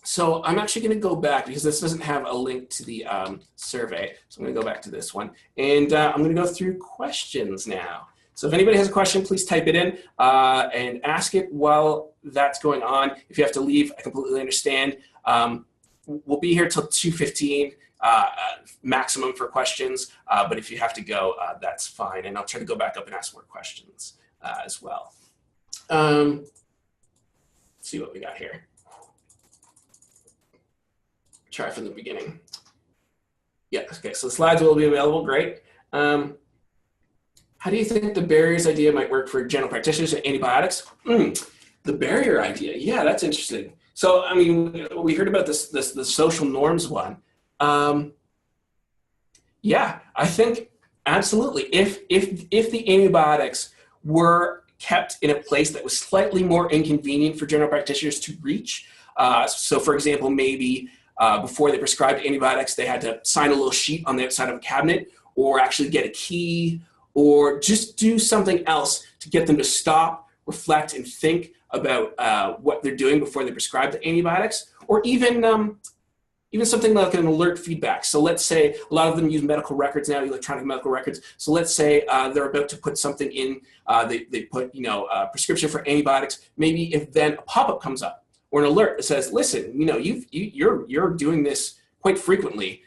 So I'm actually going to go back because this doesn't have a link to the survey. So I'm going to go back to this one. And I'm going to go through questions now. So if anybody has a question, please type it in and ask it while that's going on. If you have to leave, I completely understand. We'll be here till 2:15 maximum for questions, but if you have to go, that's fine. And I'll try to go back up and ask more questions as well. Let's see what we got here. Try from the beginning. Yeah, okay, so the slides will be available, great. How do you think the barriers idea might work for general practitioners and antibiotics? The barrier idea, yeah, that's interesting. So, I mean, we heard about the social norms one. Yeah, I think absolutely. If the antibiotics were kept in a place that was slightly more inconvenient for general practitioners to reach, so for example, maybe before they prescribed antibiotics, they had to sign a little sheet on the outside of a cabinet, or actually get a key, or just do something else to get them to stop, reflect, and think about what they're doing before they prescribe the antibiotics, or even something like an alert feedback. So let's say a lot of them use medical records now, electronic medical records. So let's say they're about to put something in, they put a prescription for antibiotics. Maybe if then a pop-up comes up or an alert that says, listen, you're doing this quite frequently.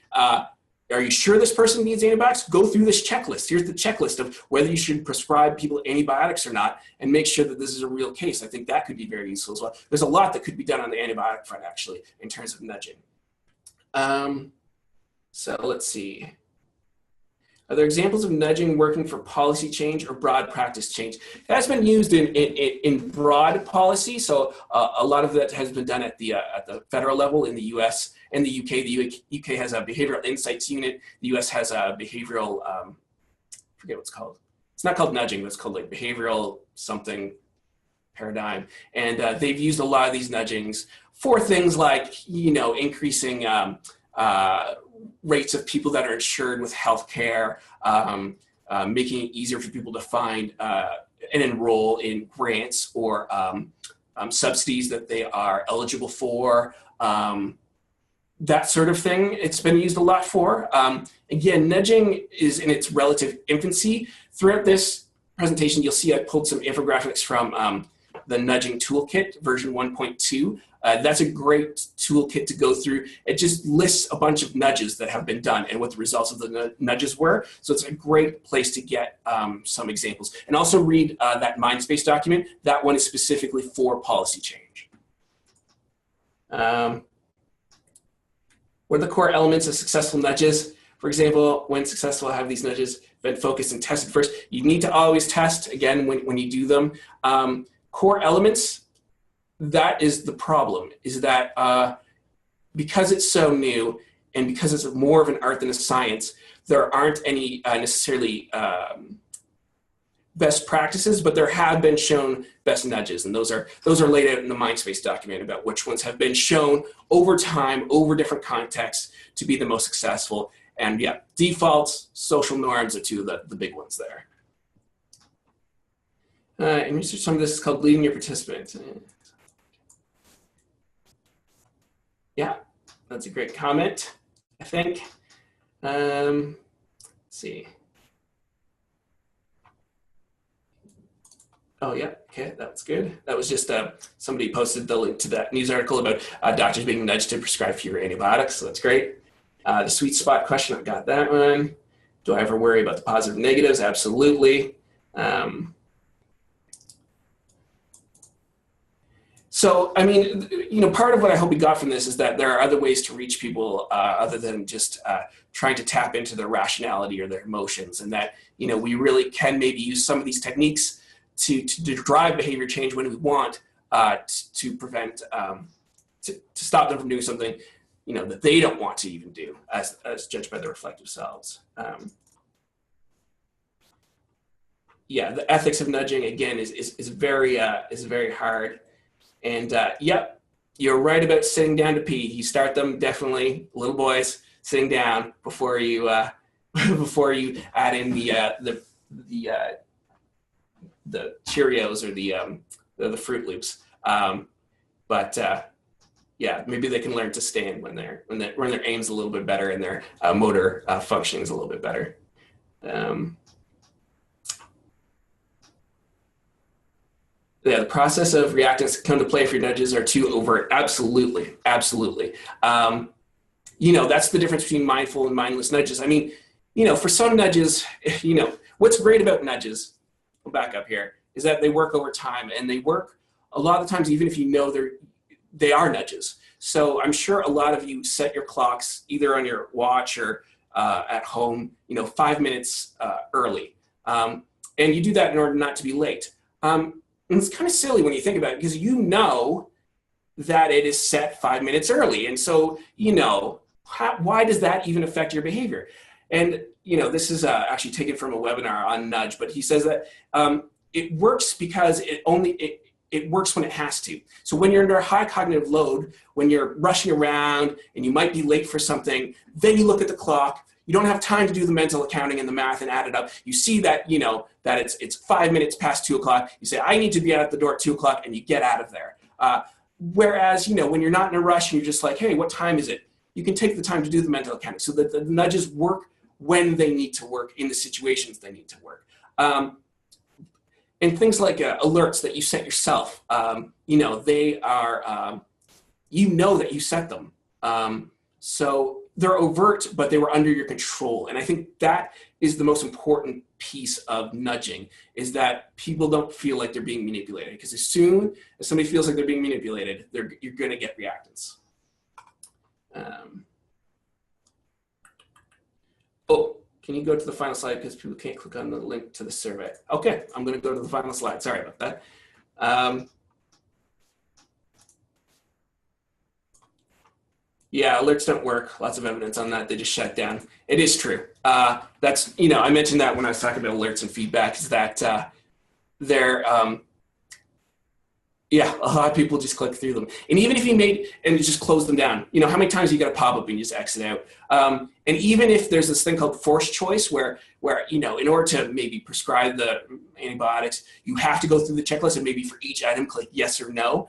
Are you sure this person needs antibiotics? Go through this checklist. Here's the checklist of whether you should prescribe people antibiotics or not, and make sure that this is a real case. I think that could be very useful as well. There's a lot that could be done on the antibiotic front, actually, in terms of nudging. So let's see. Are there examples of nudging working for policy change or broad practice change? That's been used in broad policy. So a lot of that has been done at the federal level in the US and the UK. The UK has a behavioral insights unit. The US has a behavioral, I forget what it's called. It's not called nudging, but it's called like behavioral something paradigm. And they've used a lot of these nudgings for things like, you know, increasing rates of people that are insured with healthcare, making it easier for people to find and enroll in grants or subsidies that they are eligible for, that sort of thing. It's been used a lot for. Again, nudging is in its relative infancy. Throughout this presentation, you'll see I pulled some infographics from the Nudging Toolkit version 1.2. That's a great toolkit to go through. It just lists a bunch of nudges that have been done and what the results of the nudges were. So it's a great place to get some examples. And also read that Mindspace document. That one is specifically for policy change. What are the core elements of successful nudges? For example, when successful, have these nudges been focused and tested first? You need to always test, again, when you do them. Core elements, that is the problem, is that because it's so new and because it's more of an art than a science, there aren't any necessarily best practices, but there have been shown best nudges, and those are laid out in the Mindspace document about which ones have been shown over time, over different contexts, to be the most successful. And yeah, defaults, social norms are two of the big ones there. And research, some of this is called leading your participants. Yeah, that's a great comment, I think. Let's see. Oh yeah, okay, that's good. That was just somebody posted the link to that news article about doctors being nudged to prescribe fewer antibiotics, so that's great. The sweet spot question, I've got that one. Do I ever worry about the positive and negatives? Absolutely. So, I mean, you know, part of what I hope we got from this is that there are other ways to reach people other than just trying to tap into their rationality or their emotions, and that, you know, we really can maybe use some of these techniques to drive behavior change when we want, to prevent, to stop them from doing something, you know, that they don't want to even do, as judged by their reflective selves. Yeah, the ethics of nudging, again, is very hard. And yep, you're right about sitting down to pee. You start them, definitely, little boys, sitting down before you before you add in the Cheerios or the Fruit Loops. Yeah, maybe they can learn to stand when their aim's a little bit better and their motor functioning is a little bit better. Yeah, the process of reactants come to play if your nudges are too overt. Absolutely, absolutely. You know, that's the difference between mindful and mindless nudges. I mean, you know, for some nudges, you know, what's great about nudges, I'll back up here, is that they work over time, and they work a lot of times even if you know they are nudges. So I'm sure a lot of you set your clocks either on your watch or at home, you know, 5 minutes early. And you do that in order not to be late. And it's kind of silly when you think about it, because you know that it is set 5 minutes early. And so, you know, why does that even affect your behavior? And, you know, this is actually taken from a webinar on nudge, but he says that it works because it works when it has to. So when you're under a high cognitive load, when you're rushing around and you might be late for something, then you look at the clock. You don't have time to do the mental accounting and the math and add it up. You see that, you know, that it's 5 minutes past 2 o'clock. You say, I need to be out the door at 2 o'clock, and you get out of there. Whereas, you know, when you're not in a rush and you're just like, hey, what time is it? You can take the time to do the mental accounting so that the nudges work when they need to work in the situations they need to work. And things like alerts that you set yourself, you know, they are, you know that you set them. So they're overt, but they were under your control. And I think that is the most important piece of nudging, is that people don't feel like they're being manipulated. Because as soon as somebody feels like they're being manipulated, you're going to get reactants. Oh, can you go to the final slide because people can't click on the link to the survey? Okay, I'm going to go to the final slide. Sorry about that. Yeah, alerts don't work. Lots of evidence on that. They just shut down. It is true. That's, you know, I mentioned that when I was talking about alerts and feedback, is that they're, yeah, a lot of people just click through them. And even if you just close them down, you know, how many times you got a pop-up and you just exit out? And even if there's this thing called forced choice where, you know, in order to maybe prescribe the antibiotics, you have to go through the checklist and maybe for each item click yes or no,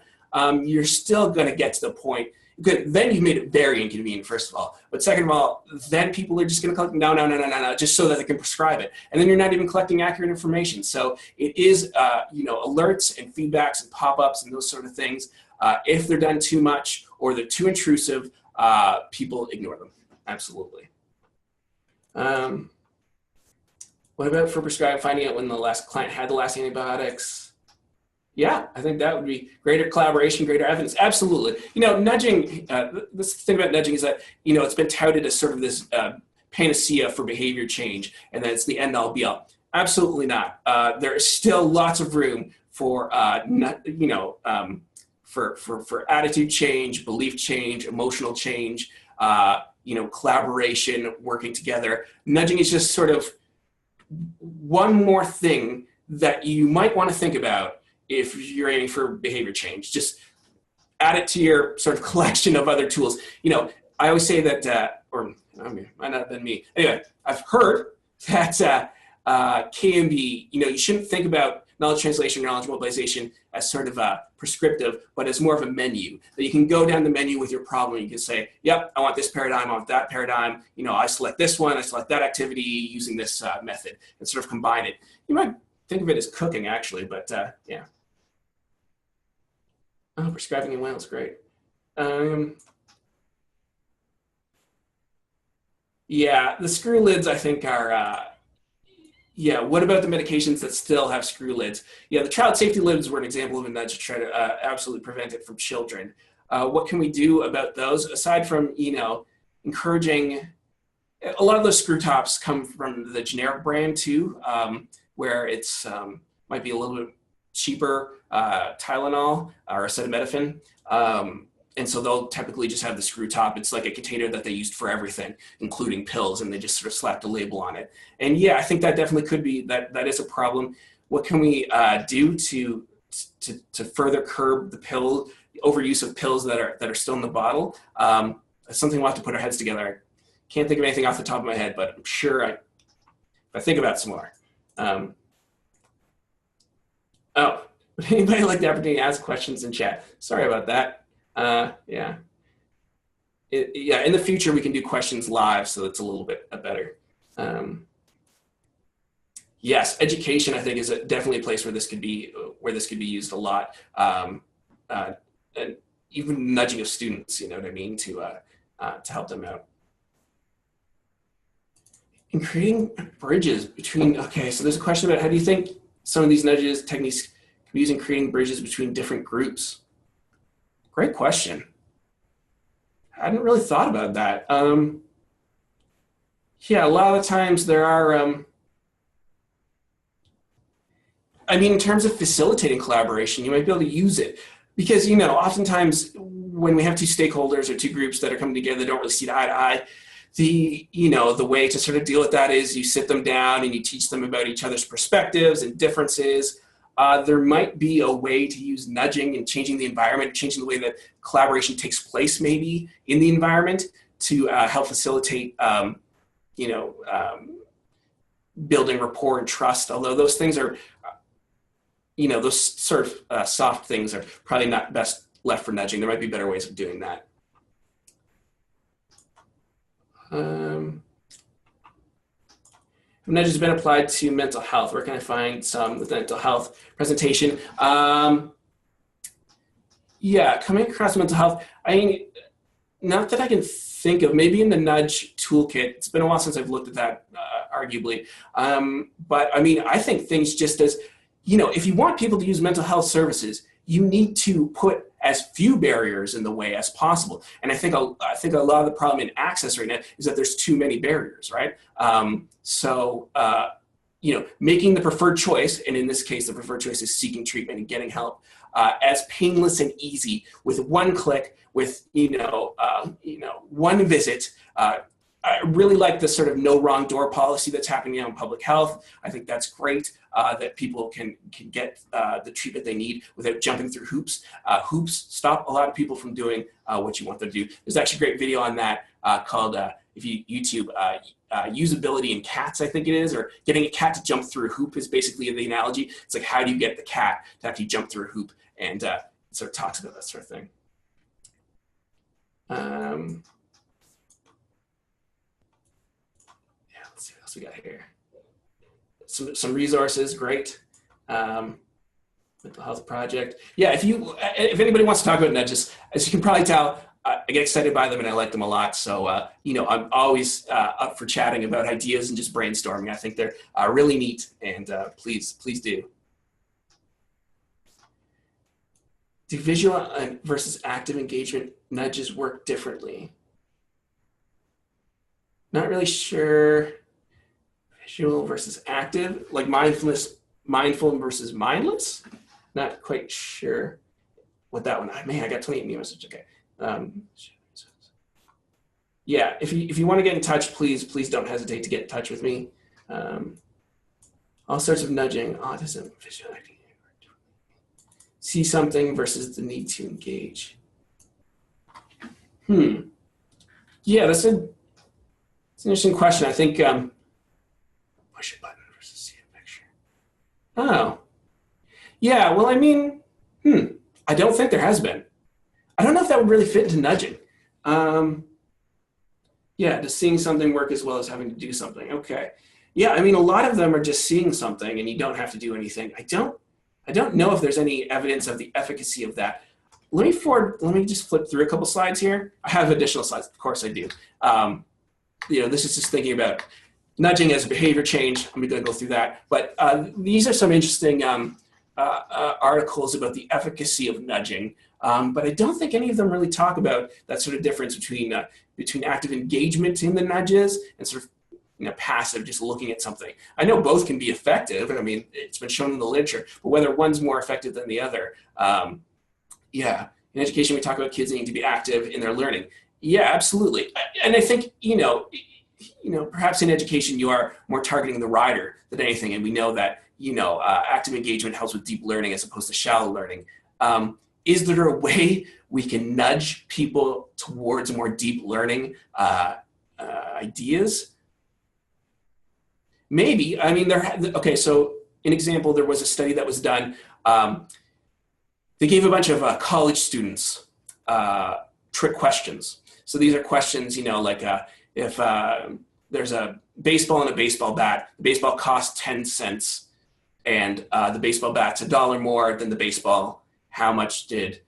you're still going to get to the point. Good. Then you made it very inconvenient, first of all. But second of all, then people are just going to click no, just so that they can prescribe it. And then you're not even collecting accurate information. So it is, you know, alerts and feedbacks and pop-ups and those sort of things. If they're done too much or they're too intrusive, people ignore them. Absolutely. What about for prescribing, finding out when the last client had the last antibiotics? Yeah, I think that would be greater collaboration, greater evidence. Absolutely. You know, nudging, this thing about nudging is that, you know, it's been touted as sort of this panacea for behavior change, and that it's the end all be all. Absolutely not. There is still lots of room for, you know, for attitude change, belief change, emotional change, you know, collaboration, working together. Nudging is just sort of one more thing that you might want to think about if you're aiming for behavior change. Just add it to your sort of collection of other tools. You know, I always say that, or I mean, might not have been me. Anyway, I've heard that KMb, you know, you shouldn't think about knowledge translation or knowledge mobilization as sort of prescriptive, but as more of a menu. That you can go down the menu with your problem. You can say, yep, I want this paradigm, I want that paradigm. You know, I select this one, I select that activity using this method, and sort of combine it. You might think of it as cooking, actually, but yeah. Oh, prescribing in Wales, great. Yeah, the screw lids, I think, are, yeah, what about the medications that still have screw lids? Yeah, the child safety lids were an example of a nudge to try to absolutely prevent it from children. What can we do about those? Aside from, you know, encouraging, a lot of those screw tops come from the generic brand too, where it's might be a little bit cheaper Tylenol or acetaminophen. And so they'll typically just have the screw top. It's like a container that they used for everything, including pills, and they just sort of slapped a label on it. And yeah, I think that definitely could be, that is a problem. What can we do to further curb the overuse of pills that are still in the bottle? It's something we'll have to put our heads together. I can't think of anything off the top of my head, but I'm sure if I think about some more. Oh, would anybody like the opportunity to ask questions in chat? Sorry about that. Yeah. Yeah, in the future we can do questions live, so it's a little bit better. Yes, education I think is definitely a place where this could be used a lot, and even nudging of students. You know what I mean, to help them out. And creating bridges between. Okay, so there's a question about how do you think some of these nudges techniques can be used in creating bridges between different groups. Great question. I hadn't really thought about that. Yeah, a lot of the times there are, I mean, in terms of facilitating collaboration, you might be able to use it because, you know, oftentimes when we have two stakeholders or two groups that are coming together, they don't really see eye to eye. You know, the way to sort of deal with that is you sit them down and you teach them about each other's perspectives and differences. There might be a way to use nudging and changing the environment, changing the way that collaboration takes place maybe in the environment to help facilitate, you know, building rapport and trust. Although those things are, you know, those sort of soft things are probably not best left for nudging. There might be better ways of doing that. Nudge has been applied to mental health. Where can I find some with mental health presentation? Yeah, coming across mental health. I mean, not that I can think of. Maybe in the Nudge Toolkit. It's been a while since I've looked at that, arguably. But I mean, I think things just as, you know, if you want people to use mental health services, you need to put as few barriers in the way as possible. And I think a lot of the problem in access right now is that there's too many barriers, right? Making the preferred choice, and in this case, the preferred choice is seeking treatment and getting help, as painless and easy with one click, with one visit. I really like the sort of no wrong door policy that's happening now in public health. I think that's great, that people can get the treatment they need without jumping through hoops. Hoops stop a lot of people from doing what you want them to do. There's actually a great video on that called, if you YouTube, usability in cats, I think it is, or getting a cat to jump through a hoop is basically the analogy. It's like, how do you get the cat to actually jump through a hoop? And it sort of talks about that sort of thing. Let's see what else we got here. Some resources, great. Mental Health Project. Yeah, if anybody wants to talk about nudges, as you can probably tell, I get excited by them and I like them a lot. So, I'm always up for chatting about ideas and just brainstorming. I think they're really neat, and please do. Do visual versus active engagement nudges work differently? Not really sure. Visual versus active, like mindful versus mindless? Not quite sure what that one. Man, I got 28 new messages. Okay. Yeah, if you want to get in touch, please don't hesitate to get in touch with me. All sorts of nudging, autism, visual acting. See something versus the need to engage. Yeah, that's an interesting question. I think push a button versus see a picture. Oh, yeah. Well, I mean, I don't think there has been. I don't know if that would really fit into nudging. Yeah, does seeing something work as well as having to do something? Okay. Yeah, I mean, a lot of them are just seeing something and you don't have to do anything. I don't know if there's any evidence of the efficacy of that. Let me just flip through a couple slides here. I have additional slides, of course I do. This is just thinking about nudging as a behavior change. I'm gonna go through that. But these are some interesting articles about the efficacy of nudging. But I don't think any of them really talk about that sort of difference between active engagement in the nudges and sort of passive, just looking at something. I know both can be effective. I mean, it's been shown in the literature, but whether one's more effective than the other. Yeah, in education, we talk about kids needing to be active in their learning. Yeah, absolutely. And I think, perhaps in education, you are more targeting the rider than anything. And we know that, active engagement helps with deep learning as opposed to shallow learning. Is there a way we can nudge people towards more deep learning ideas? Maybe. I mean, okay, so an example, there was a study that was done. They gave a bunch of college students trick questions. So these are questions, like if there's a baseball and a baseball bat, the baseball costs 10 cents and the baseball bat's $1 more than the baseball. How much did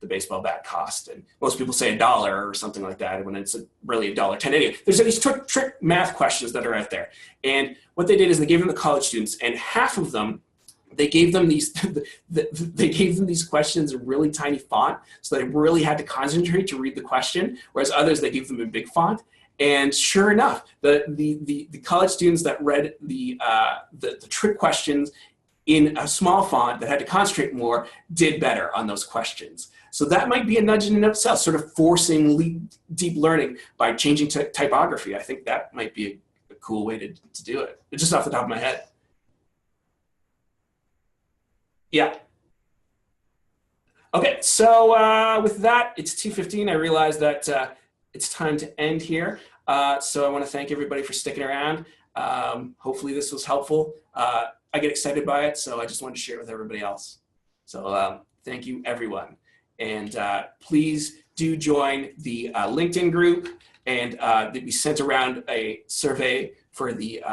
the baseball bat cost? And most people say $1 or something like that when it's really $1.10. Anyway, there's these trick math questions that are out there. And what they did is they gave them to college students, and half of them, they gave them these questions in really tiny font, so they really had to concentrate to read the question, whereas others, they gave them in big font. And sure enough, the college students that read the trick questions in a small font that had to concentrate more did better on those questions. So that might be a nudge in and of itself, sort of forcing deep learning by changing typography. I think that might be a cool way to do it, just off the top of my head. Yeah. Okay, so with that, it's 2:15. I realize that it's time to end here. So I want to thank everybody for sticking around. Hopefully this was helpful. I get excited by it, so I just wanted to share it with everybody else. So thank you, everyone. And please do join the LinkedIn group, and we sent around a survey for the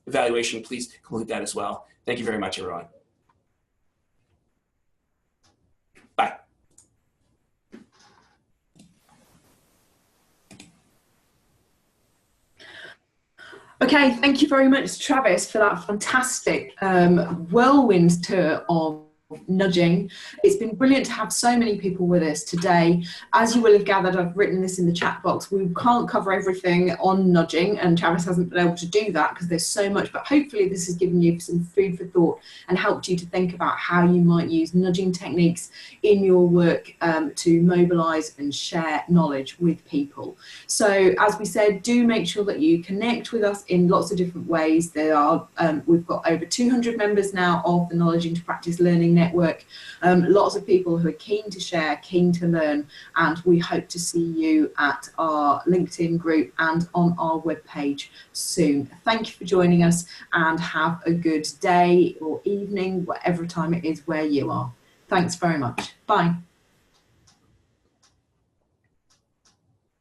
evaluation. Please complete that as well. Thank you very much, everyone. Bye. Okay, thank you very much, Travis, for that fantastic whirlwind tour of nudging. It's been brilliant to have so many people with us today. As you will have gathered, I've written this in the chat box. We can't cover everything on nudging, and Travis hasn't been able to do that because there's so much, but hopefully this has given you some food for thought and helped you to think about how you might use nudging techniques in your work to mobilize and share knowledge with people. So as we said, do make sure that you connect with us in lots of different ways. There are we've got over 200 members now of the Knowledge into Practice Learning Network. Lots of people who are keen to share, keen to learn, and we hope to see you at our LinkedIn group and on our webpage soon. Thank you for joining us, and have a good day or evening, whatever time it is where you are. Thanks very much. Bye.